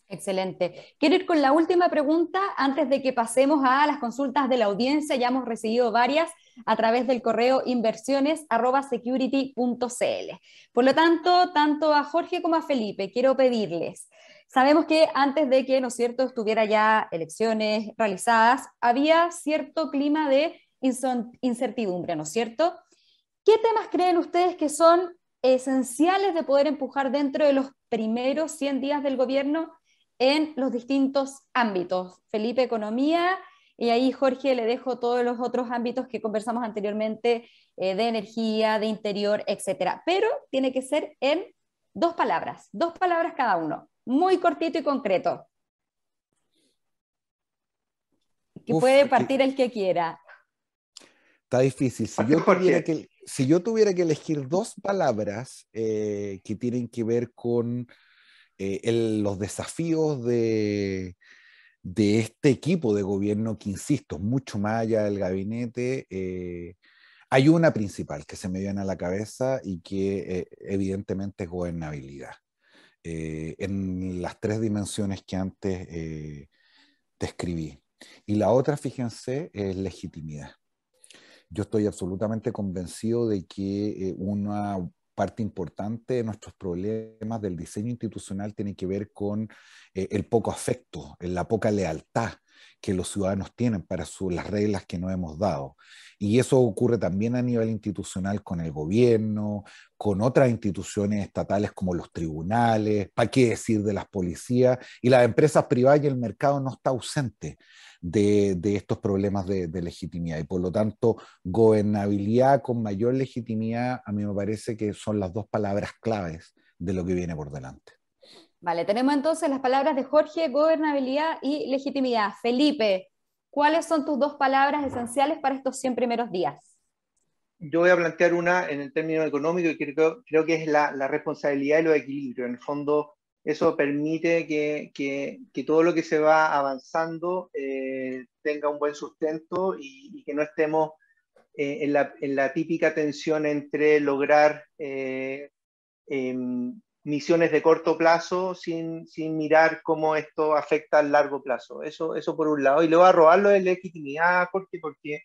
Excelente. Quiero ir con la última pregunta antes de que pasemos a las consultas de la audiencia. Ya hemos recibido varias a través del correo inversiones@security.cl. Por lo tanto a Jorge como a Felipe, quiero pedirles, sabemos que antes de que, ¿no es cierto?, estuviera ya elecciones realizadas, había cierto clima de incertidumbre, ¿no es cierto? ¿Qué temas creen ustedes que son esenciales de poder empujar dentro de los primeros 100 días del gobierno en los distintos ámbitos? Felipe, economía, y ahí Jorge le dejo todos los otros ámbitos que conversamos anteriormente, de energía, de interior, etcétera. Pero tiene que ser en 2 palabras cada uno, muy cortito y concreto. Que puede partir el que quiera. Está difícil. Si yo tuviera que Si yo tuviera que elegir dos palabras que tienen que ver con los desafíos de este equipo de gobierno, que insisto, mucho más allá del gabinete, hay una principal que se me viene a la cabeza y que evidentemente es gobernabilidad. En las tres dimensiones que antes describí. Y la otra, fíjense, es legitimidad. Yo estoy absolutamente convencido de que una parte importante de nuestros problemas del diseño institucional tiene que ver con el poco afecto, la poca lealtad que los ciudadanos tienen para las reglas que nos hemos dado. Y eso ocurre también a nivel institucional con el gobierno, con otras instituciones estatales como los tribunales, para qué decir de las policías, y las empresas privadas y el mercado no está ausente de estos problemas de legitimidad. Y por lo tanto, gobernabilidad con mayor legitimidad, a mí me parece que son las dos palabras claves de lo que viene por delante. Vale, tenemos entonces las palabras de Jorge, gobernabilidad y legitimidad. Felipe, ¿cuáles son tus dos palabras esenciales para estos 100 primeros días? Yo voy a plantear una en el término económico y creo que es la responsabilidad y los equilibrios. En el fondo, eso permite que todo lo que se va avanzando tenga un buen sustento y que no estemos en la típica tensión entre lograr misiones de corto plazo sin mirar cómo esto afecta al largo plazo. Eso por un lado. Y le voy a robarlo de legitimidad, Jorge, porque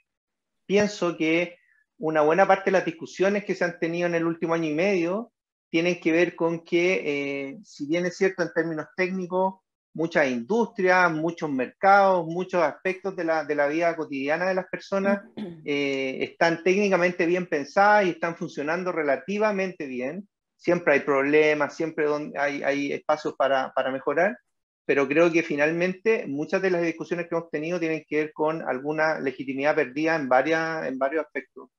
pienso que una buena parte de las discusiones que se han tenido en el último año y medio tienen que ver con que, si bien es cierto en términos técnicos, muchas industrias, muchos mercados, muchos aspectos de la vida cotidiana de las personas están técnicamente bien pensadas y están funcionando relativamente bien. Siempre hay problemas, siempre hay espacios para mejorar, pero creo que finalmente muchas de las discusiones que hemos tenido tienen que ver con alguna legitimidad perdida en varios aspectos.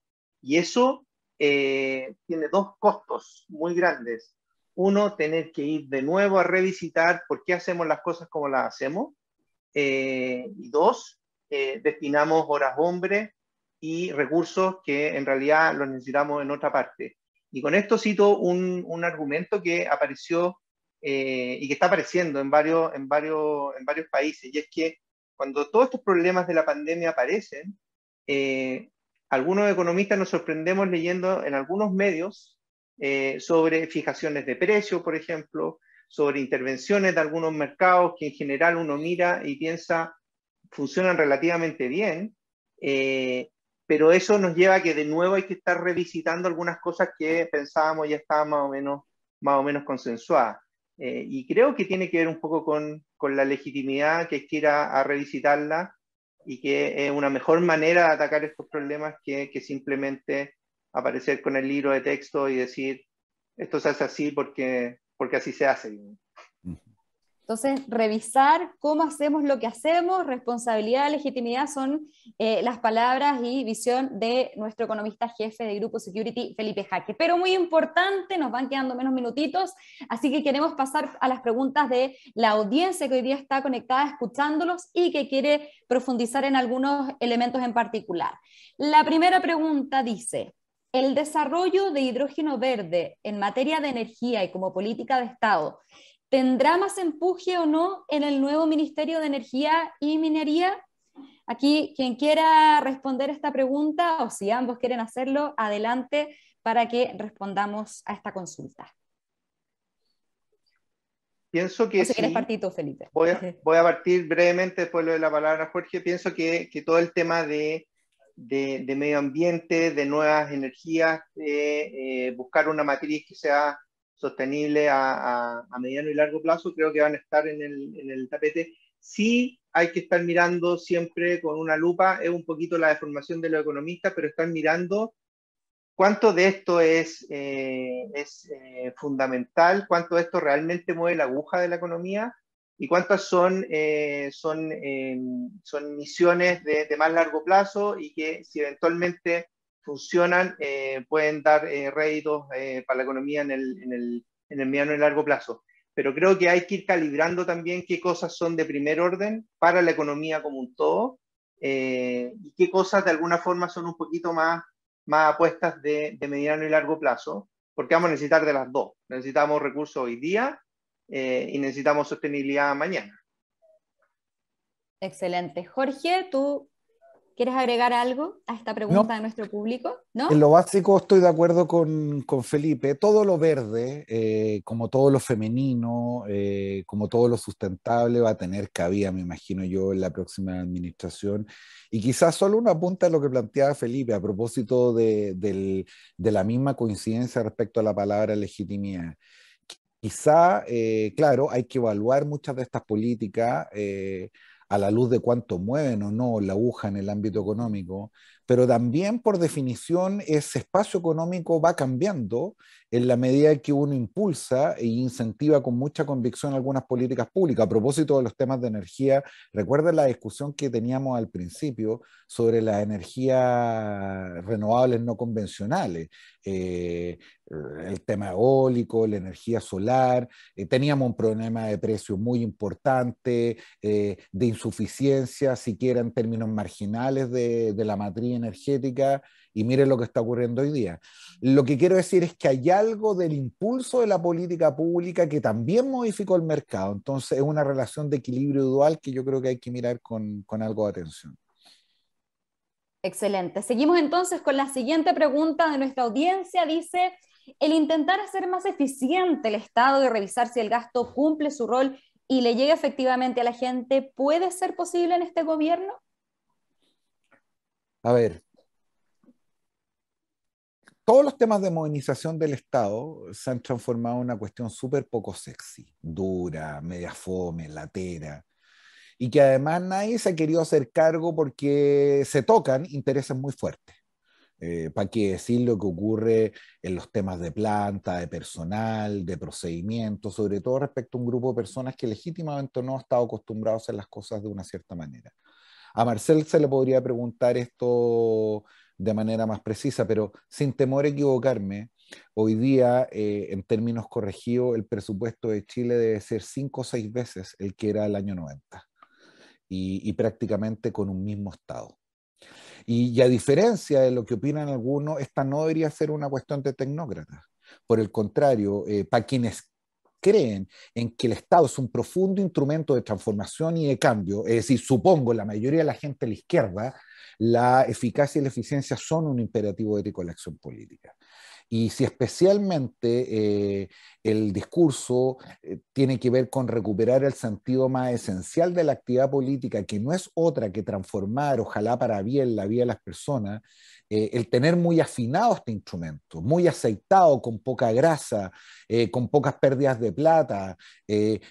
Y eso tiene dos costos muy grandes. Uno, tener que ir de nuevo a revisitar por qué hacemos las cosas como las hacemos. Y dos, destinamos horas hombre y recursos que en realidad los necesitamos en otra parte. Y con esto cito un argumento que apareció y que está apareciendo en varios países, y es que cuando todos estos problemas de la pandemia aparecen, algunos economistas nos sorprendemos leyendo en algunos medios sobre fijaciones de precios, por ejemplo, sobre intervenciones de algunos mercados que en general uno mira y piensa funcionan relativamente bien, pero eso nos lleva a que de nuevo hay que estar revisitando algunas cosas que pensábamos ya estaban más o menos consensuadas. Y creo que tiene que ver un poco con la legitimidad, que hay que ir a revisitarla, y que es una mejor manera de atacar estos problemas que simplemente aparecer con el libro de texto y decir, esto se hace así porque así se hace. Entonces, revisar cómo hacemos lo que hacemos, responsabilidad, legitimidad son las palabras y visión de nuestro economista jefe de Grupo Security, Felipe Jaque. Pero muy importante, nos van quedando menos minutitos, así que queremos pasar a las preguntas de la audiencia que hoy día está conectada escuchándolos y que quiere profundizar en algunos elementos en particular. La primera pregunta dice: ¿el desarrollo de hidrógeno verde en materia de energía y como política de Estado tendrá más empuje o no en el nuevo Ministerio de Energía y Minería? Aquí, quien quiera responder esta pregunta, o si ambos quieren hacerlo, adelante para que respondamos a esta consulta. Pienso que o si quieres sí. partir tú, Felipe. Voy a partir brevemente después de la palabra Jorge. Pienso que todo el tema de medio ambiente, de nuevas energías, de buscar una matriz que sea sostenible a mediano y largo plazo, creo que van a estar en el tapete. Sí hay que estar mirando siempre con una lupa, es un poquito la deformación de los economistas, pero están mirando cuánto de esto es fundamental, cuánto de esto realmente mueve la aguja de la economía y cuántas son misiones de más largo plazo y que si eventualmente funcionan pueden dar réditos para la economía en el mediano y largo plazo. Pero creo que hay que ir calibrando también qué cosas son de primer orden para la economía como un todo y qué cosas de alguna forma son un poquito más más apuestas de mediano y largo plazo, porque vamos a necesitar de las dos. Necesitamos recursos hoy día y necesitamos sostenibilidad mañana. Excelente. Jorge, ¿tú quieres agregar algo a esta pregunta No, de nuestro público? ¿No? en lo básico estoy de acuerdo con Felipe. Todo lo verde, como todo lo femenino, como todo lo sustentable, va a tener cabida, me imagino yo, en la próxima administración. Y quizás solo una punta de lo que planteaba Felipe a propósito de la misma coincidencia respecto a la palabra legitimidad. Quizá, claro, hay que evaluar muchas de estas políticas a la luz de cuánto mueven o no la aguja en el ámbito económico, pero también por definición ese espacio económico va cambiando en la medida que uno impulsa e incentiva con mucha convicción algunas políticas públicas. A propósito de los temas de energía, recuerden la discusión que teníamos al principio sobre las energías renovables no convencionales. Eh, el tema eólico, la energía solar, teníamos un problema de precios muy importante, de insuficiencia, siquiera en términos marginales de la matriz energética, y miren lo que está ocurriendo hoy día. Lo que quiero decir es que hay algo del impulso de la política pública que también modificó el mercado, entonces es una relación de equilibrio dual que yo creo que hay que mirar con algo de atención. Excelente. Seguimos entonces con la siguiente pregunta de nuestra audiencia. Dice, ¿el intentar hacer más eficiente el Estado y revisar si el gasto cumple su rol y le llega efectivamente a la gente puede ser posible en este gobierno? A ver, todos los temas de modernización del Estado se han transformado en una cuestión súper poco sexy, dura, media fome, latera, y que además nadie se ha querido hacer cargo porque se tocan intereses muy fuertes. ¿Para qué decir lo que ocurre en los temas de planta, de personal, de procedimientos, sobre todo respecto a un grupo de personas que legítimamente no han estado acostumbrados a hacer las cosas de una cierta manera? A Marcel se le podría preguntar esto de manera más precisa, pero sin temor a equivocarme, hoy día, en términos corregidos, el presupuesto de Chile debe ser 5 o 6 veces el que era el año 90 y prácticamente con un mismo Estado. Y a diferencia de lo que opinan algunos, esta no debería ser una cuestión de tecnócratas. Por el contrario, para quienes creen en que el Estado es un profundo instrumento de transformación y de cambio, es decir, supongo la mayoría de la gente de la izquierda, la eficacia y la eficiencia son un imperativo ético de la acción política. Y si especialmente el discurso tiene que ver con recuperar el sentido más esencial de la actividad política, que no es otra que transformar, ojalá para bien, la vida de las personas, el tener muy afinado este instrumento, muy aceitado, con poca grasa, con pocas pérdidas de plata,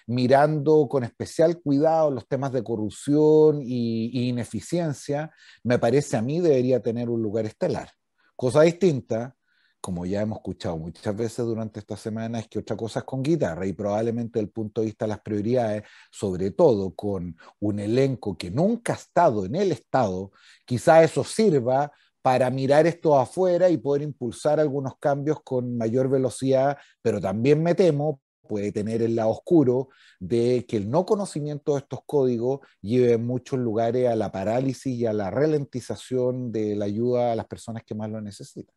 mirando con especial cuidado los temas de corrupción y ineficiencia, me parece a mí debería tener un lugar estelar. Cosa distinta, como ya hemos escuchado muchas veces durante esta semana, es que otra cosa es con guitarra y probablemente desde el punto de vista de las prioridades, sobre todo con un elenco que nunca ha estado en el Estado, quizá eso sirva para mirar esto afuera y poder impulsar algunos cambios con mayor velocidad, pero también me temo puede tener el lado oscuro de que el no conocimiento de estos códigos lleve en muchos lugares a la parálisis y a la ralentización de la ayuda a las personas que más lo necesitan.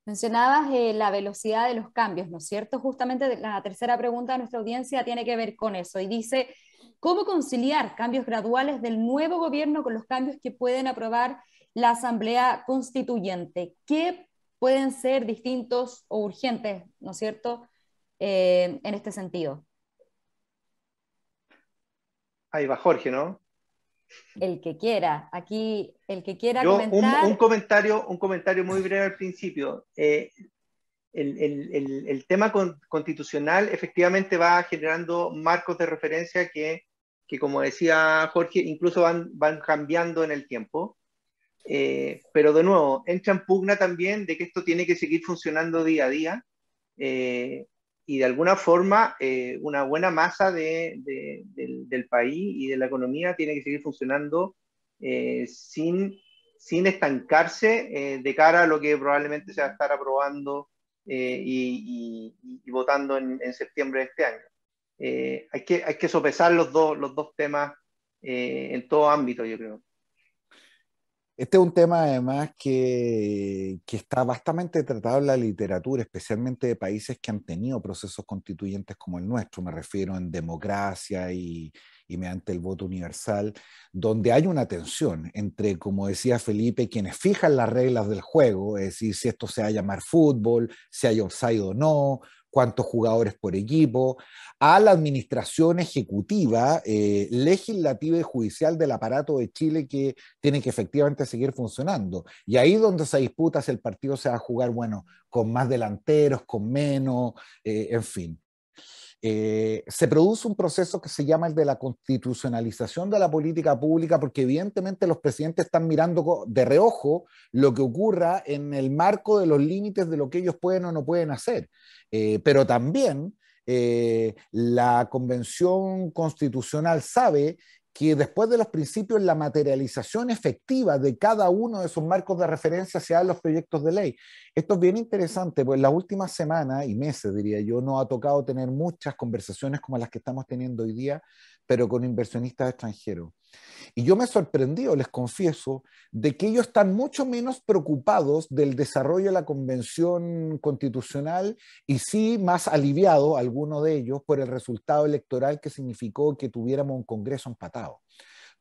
Mencionabas la velocidad de los cambios, ¿no es cierto? Justamente la tercera pregunta de nuestra audiencia tiene que ver con eso y dice, ¿cómo conciliar cambios graduales del nuevo gobierno con los cambios que pueden aprobar la Asamblea Constituyente? ¿Qué pueden ser distintos o urgentes, ¿no es cierto?, en este sentido. Ahí va Jorge, ¿no? El que quiera, aquí el que quiera Yo, comentar. un comentario muy breve al principio. El tema constitucional efectivamente va generando marcos de referencia que como decía Jorge, incluso van cambiando en el tiempo. Pero de nuevo, entra en pugna también de que esto tiene que seguir funcionando día a día. Y de alguna forma una buena masa del país y de la economía tiene que seguir funcionando sin estancarse de cara a lo que probablemente se va a estar aprobando y votando en septiembre de este año. Hay que sopesar los dos temas en todo ámbito, yo creo. Este es un tema además que está bastante tratado en la literatura, especialmente de países que han tenido procesos constituyentes como el nuestro, me refiero en democracia y mediante el voto universal, donde hay una tensión entre, como decía Felipe, quienes fijan las reglas del juego, es decir, si esto se va a llamar fútbol, si hay offside o no, cuántos jugadores por equipo, a la administración ejecutiva, legislativa y judicial del aparato de Chile que tiene que efectivamente seguir funcionando. Y ahí donde se disputa si el partido se va a jugar, bueno, con más delanteros, con menos, en fin. Se produce un proceso que se llama el de la constitucionalización de la política pública, porque evidentemente los presidentes están mirando de reojo lo que ocurra en el marco de los límites de lo que ellos pueden o no pueden hacer. Pero también la Convención Constitucional sabe que después de los principios, la materialización efectiva de cada uno de esos marcos de referencia se da en los proyectos de ley. Esto es bien interesante, pues en las últimas semanas y meses, diría yo, nos ha tocado tener muchas conversaciones como las que estamos teniendo hoy día, pero con inversionistas extranjeros. Y yo me he sorprendido, les confieso, de que ellos están mucho menos preocupados del desarrollo de la Convención Constitucional y sí más aliviados, algunos de ellos, por el resultado electoral que significó que tuviéramos un Congreso empatado.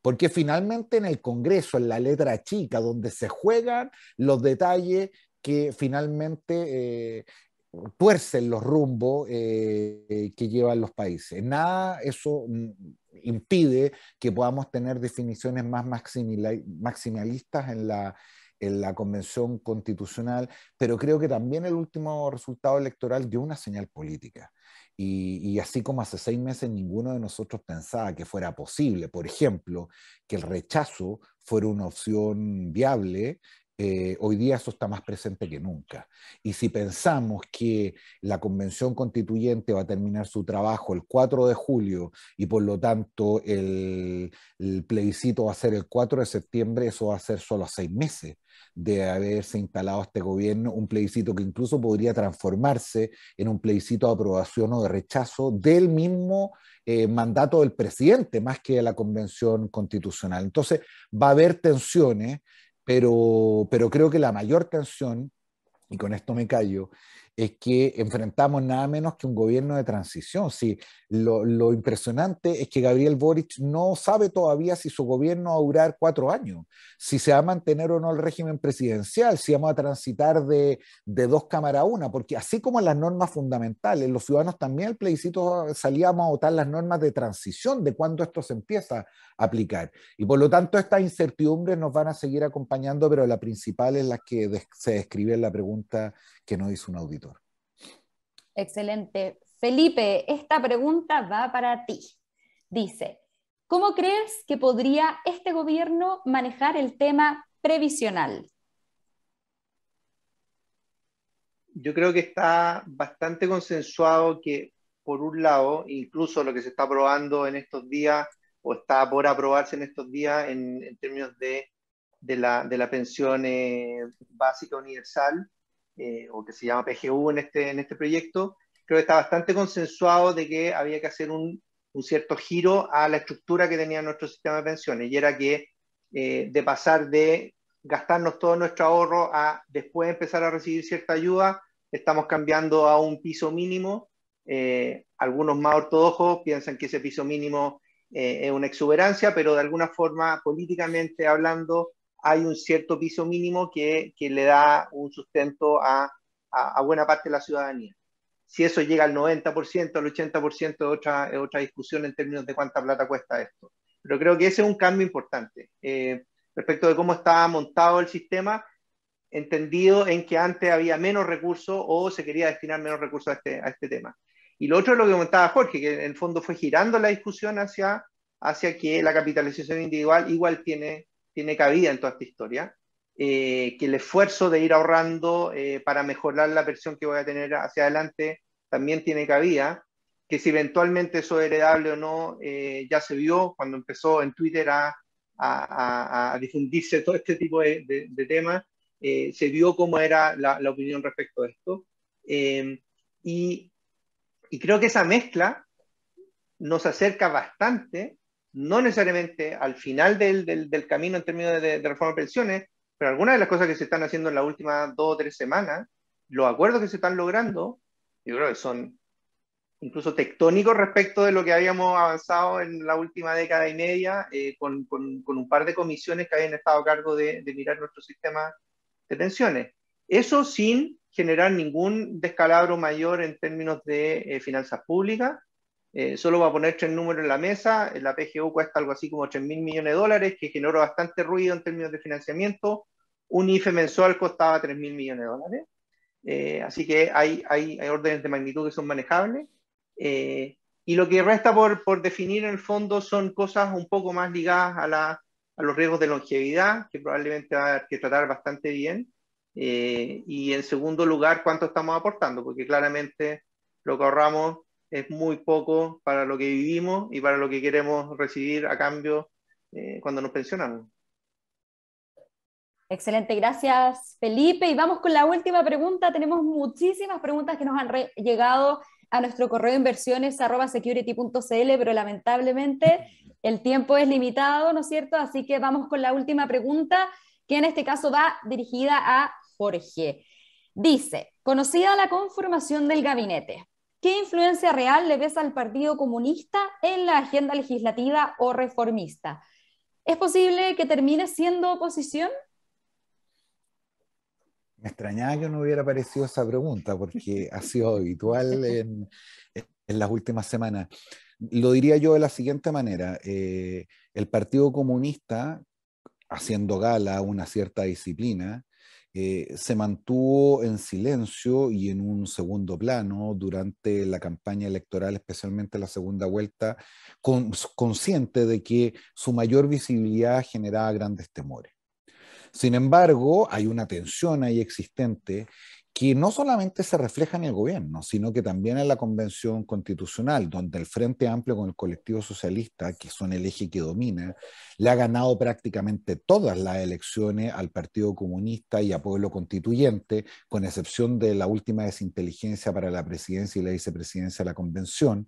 Porque finalmente en el Congreso, en la letra chica, donde se juegan los detalles que finalmente tuercen los rumbos que llevan los países. Nada eso impide que podamos tener definiciones más maximalistas en la Convención Constitucional, pero creo que también el último resultado electoral dio una señal política. Y así como hace 6 meses ninguno de nosotros pensaba que fuera posible, por ejemplo, que el rechazo fuera una opción viable, hoy día eso está más presente que nunca. Y si pensamos que la Convención Constituyente va a terminar su trabajo el 4 de julio y por lo tanto el plebiscito va a ser el 4 de septiembre, eso va a ser solo a 6 meses de haberse instalado este gobierno, un plebiscito que incluso podría transformarse en un plebiscito de aprobación o de rechazo del mismo mandato del presidente, más que de la Convención Constitucional. Entonces va a haber tensiones, pero creo que la mayor tensión, y con esto me callo, es que enfrentamos nada menos que un gobierno de transición. Sí, lo impresionante es que Gabriel Boric no sabe todavía si su gobierno va a durar 4 años, si se va a mantener o no el régimen presidencial, si vamos a transitar de 2 cámaras a una, porque así como las normas fundamentales, los ciudadanos también el plebiscito salíamos a votar las normas de transición, de cuándo esto se empieza a aplicar. Y por lo tanto estas incertidumbres nos van a seguir acompañando, pero la principal es la que se describe en la pregunta que nos hizo un auditor. Excelente. Felipe, esta pregunta va para ti. Dice, ¿cómo crees que podría este gobierno manejar el tema previsional? Yo creo que está bastante consensuado que, por un lado, incluso lo que se está aprobando en estos días o está por aprobarse en estos días en términos de la pensión básica universal, o que se llama PGU en este proyecto, creo que está bastante consensuado de que había que hacer un cierto giro a la estructura que tenía nuestro sistema de pensiones, y era que de pasar de gastarnos todo nuestro ahorro a después empezar a recibir cierta ayuda, estamos cambiando a un piso mínimo. Algunos más ortodoxos piensan que ese piso mínimo es una exuberancia, pero de alguna forma, políticamente hablando, hay un cierto piso mínimo que le da un sustento a buena parte de la ciudadanía. Si eso llega al 90%, al 80%, es otra discusión en términos de cuánta plata cuesta esto. Pero creo que ese es un cambio importante. Respecto de cómo está montado el sistema, entendido en que antes había menos recursos o se quería destinar menos recursos a este tema. Y lo otro es lo que comentaba Jorge, que en el fondo fue girando la discusión hacia que la capitalización individual igual tiene cabida en toda esta historia, que el esfuerzo de ir ahorrando para mejorar la versión que voy a tener hacia adelante también tiene cabida, que si eventualmente eso es heredable o no, ya se vio cuando empezó en Twitter a difundirse todo este tipo de temas, se vio cómo era la opinión respecto a esto. Y creo que esa mezcla nos acerca bastante no necesariamente al final del camino en términos de reforma de pensiones, pero algunas de las cosas que se están haciendo en las últimas 2 o 3 semanas, los acuerdos que se están logrando, yo creo que son incluso tectónicos respecto de lo que habíamos avanzado en la última década y media, con un par de comisiones que habían estado a cargo de mirar nuestro sistema de pensiones. Eso sin generar ningún descalabro mayor en términos de finanzas públicas. Solo va a poner 3 números en la mesa. La PGU cuesta algo así como 3.000 millones de dólares, que generó bastante ruido en términos de financiamiento. Un IFE mensual costaba 3.000 millones de dólares. Así que hay órdenes de magnitud que son manejables. Y lo que resta por definir en el fondo son cosas un poco más ligadas a los riesgos de longevidad, que probablemente va a haber que tratar bastante bien. Y en segundo lugar, cuánto estamos aportando, porque claramente lo que ahorramos es muy poco para lo que vivimos y para lo que queremos recibir a cambio cuando nos pensionamos. Excelente, gracias Felipe. Y vamos con la última pregunta. Tenemos muchísimas preguntas que nos han llegado a nuestro correo inversiones@security.cl, pero lamentablemente el tiempo es limitado, ¿no es cierto? Así que vamos con la última pregunta, que en este caso va dirigida a Jorge. Dice, conocida la conformación del gabinete, ¿qué influencia real le ves al Partido Comunista en la agenda legislativa o reformista? ¿Es posible que termine siendo oposición? Me extrañaba que no hubiera aparecido esa pregunta porque ha sido habitual en las últimas semanas. Lo diría yo de la siguiente manera. El Partido Comunista, haciendo gala a una cierta disciplina, se mantuvo en silencio y en un segundo plano durante la campaña electoral, especialmente la segunda vuelta, consciente de que su mayor visibilidad generaba grandes temores. Sin embargo, hay una tensión ahí existente que no solamente se refleja en el gobierno, sino que también en la Convención Constitucional, donde el Frente Amplio con el colectivo socialista, que son el eje que domina, le ha ganado prácticamente todas las elecciones al Partido Comunista y a Pueblo Constituyente, con excepción de la última desinteligencia para la presidencia y la vicepresidencia de la Convención.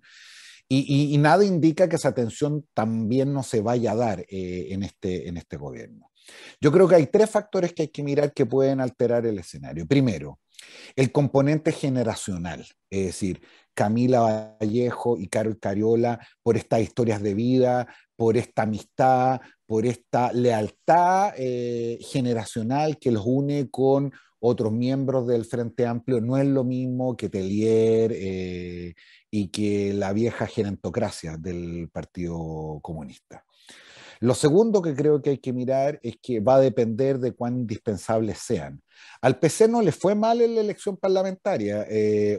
Y nada indica que esa tensión también no se vaya a dar en este gobierno. Yo creo que hay 3 factores que hay que mirar que pueden alterar el escenario. Primero, el componente generacional, es decir, Camila Vallejo y Carol Cariola, por estas historias de vida, por esta amistad, por esta lealtad generacional que los une con otros miembros del Frente Amplio, no es lo mismo que Tellier y que la vieja gerontocracia del Partido Comunista. Lo segundo que creo que hay que mirar es que va a depender de cuán indispensables sean. Al PC no le fue mal en la elección parlamentaria,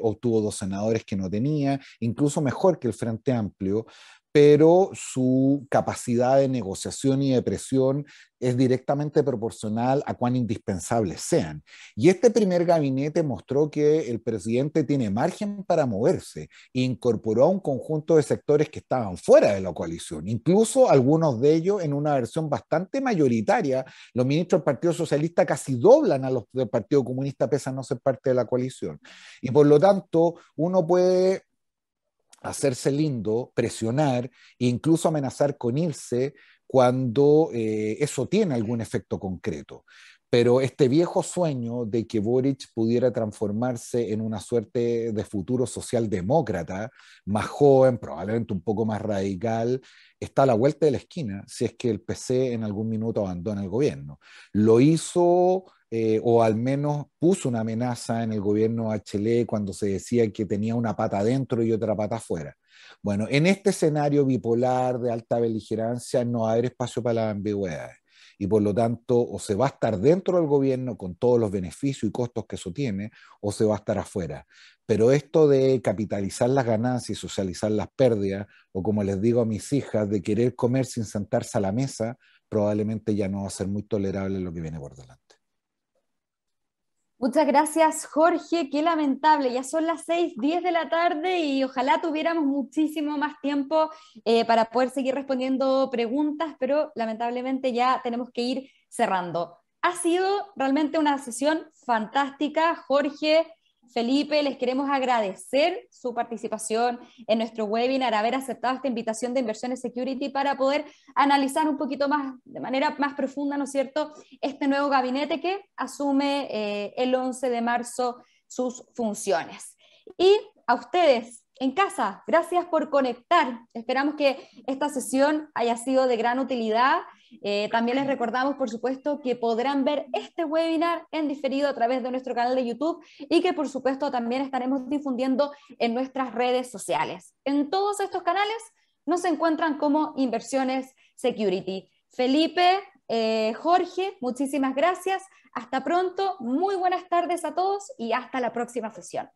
obtuvo 2 senadores que no tenía, incluso mejor que el Frente Amplio, pero su capacidad de negociación y de presión es directamente proporcional a cuán indispensables sean. Y este primer gabinete mostró que el presidente tiene margen para moverse e incorporó a un conjunto de sectores que estaban fuera de la coalición, incluso algunos de ellos en una versión bastante mayoritaria. Los ministros del Partido Socialista casi doblan a los del Partido Comunista pese a no ser parte de la coalición. Y por lo tanto, uno puede hacerse lindo, presionar e incluso amenazar con irse cuando eso tiene algún efecto concreto. Pero este viejo sueño de que Boric pudiera transformarse en una suerte de futuro socialdemócrata, más joven, probablemente un poco más radical, está a la vuelta de la esquina si es que el PC en algún minuto abandona el gobierno. Lo hizo o al menos puso una amenaza en el gobierno Bachelet cuando se decía que tenía una pata adentro y otra pata afuera. Bueno, en este escenario bipolar de alta beligerancia no va a haber espacio para las ambigüedades. Y por lo tanto, o se va a estar dentro del gobierno con todos los beneficios y costos que eso tiene, o se va a estar afuera. Pero esto de capitalizar las ganancias y socializar las pérdidas, o como les digo a mis hijas, de querer comer sin sentarse a la mesa, probablemente ya no va a ser muy tolerable lo que viene por delante. Muchas gracias, Jorge. Qué lamentable. Ya son las 6:10 de la tarde y ojalá tuviéramos muchísimo más tiempo para poder seguir respondiendo preguntas, pero lamentablemente ya tenemos que ir cerrando. Ha sido realmente una sesión fantástica, Jorge. Felipe, les queremos agradecer su participación en nuestro webinar, haber aceptado esta invitación de Inversiones Security para poder analizar un poquito más, de manera más profunda, ¿no es cierto?, este nuevo gabinete que asume el 11 de marzo sus funciones. Y a ustedes en casa, gracias por conectar. Esperamos que esta sesión haya sido de gran utilidad. También les recordamos, por supuesto, que podrán ver este webinar en diferido a través de nuestro canal de YouTube y que, por supuesto, también estaremos difundiendo en nuestras redes sociales. En todos estos canales nos encuentran como Inversiones Security. Felipe, Jorge, muchísimas gracias. Hasta pronto, muy buenas tardes a todos y hasta la próxima sesión.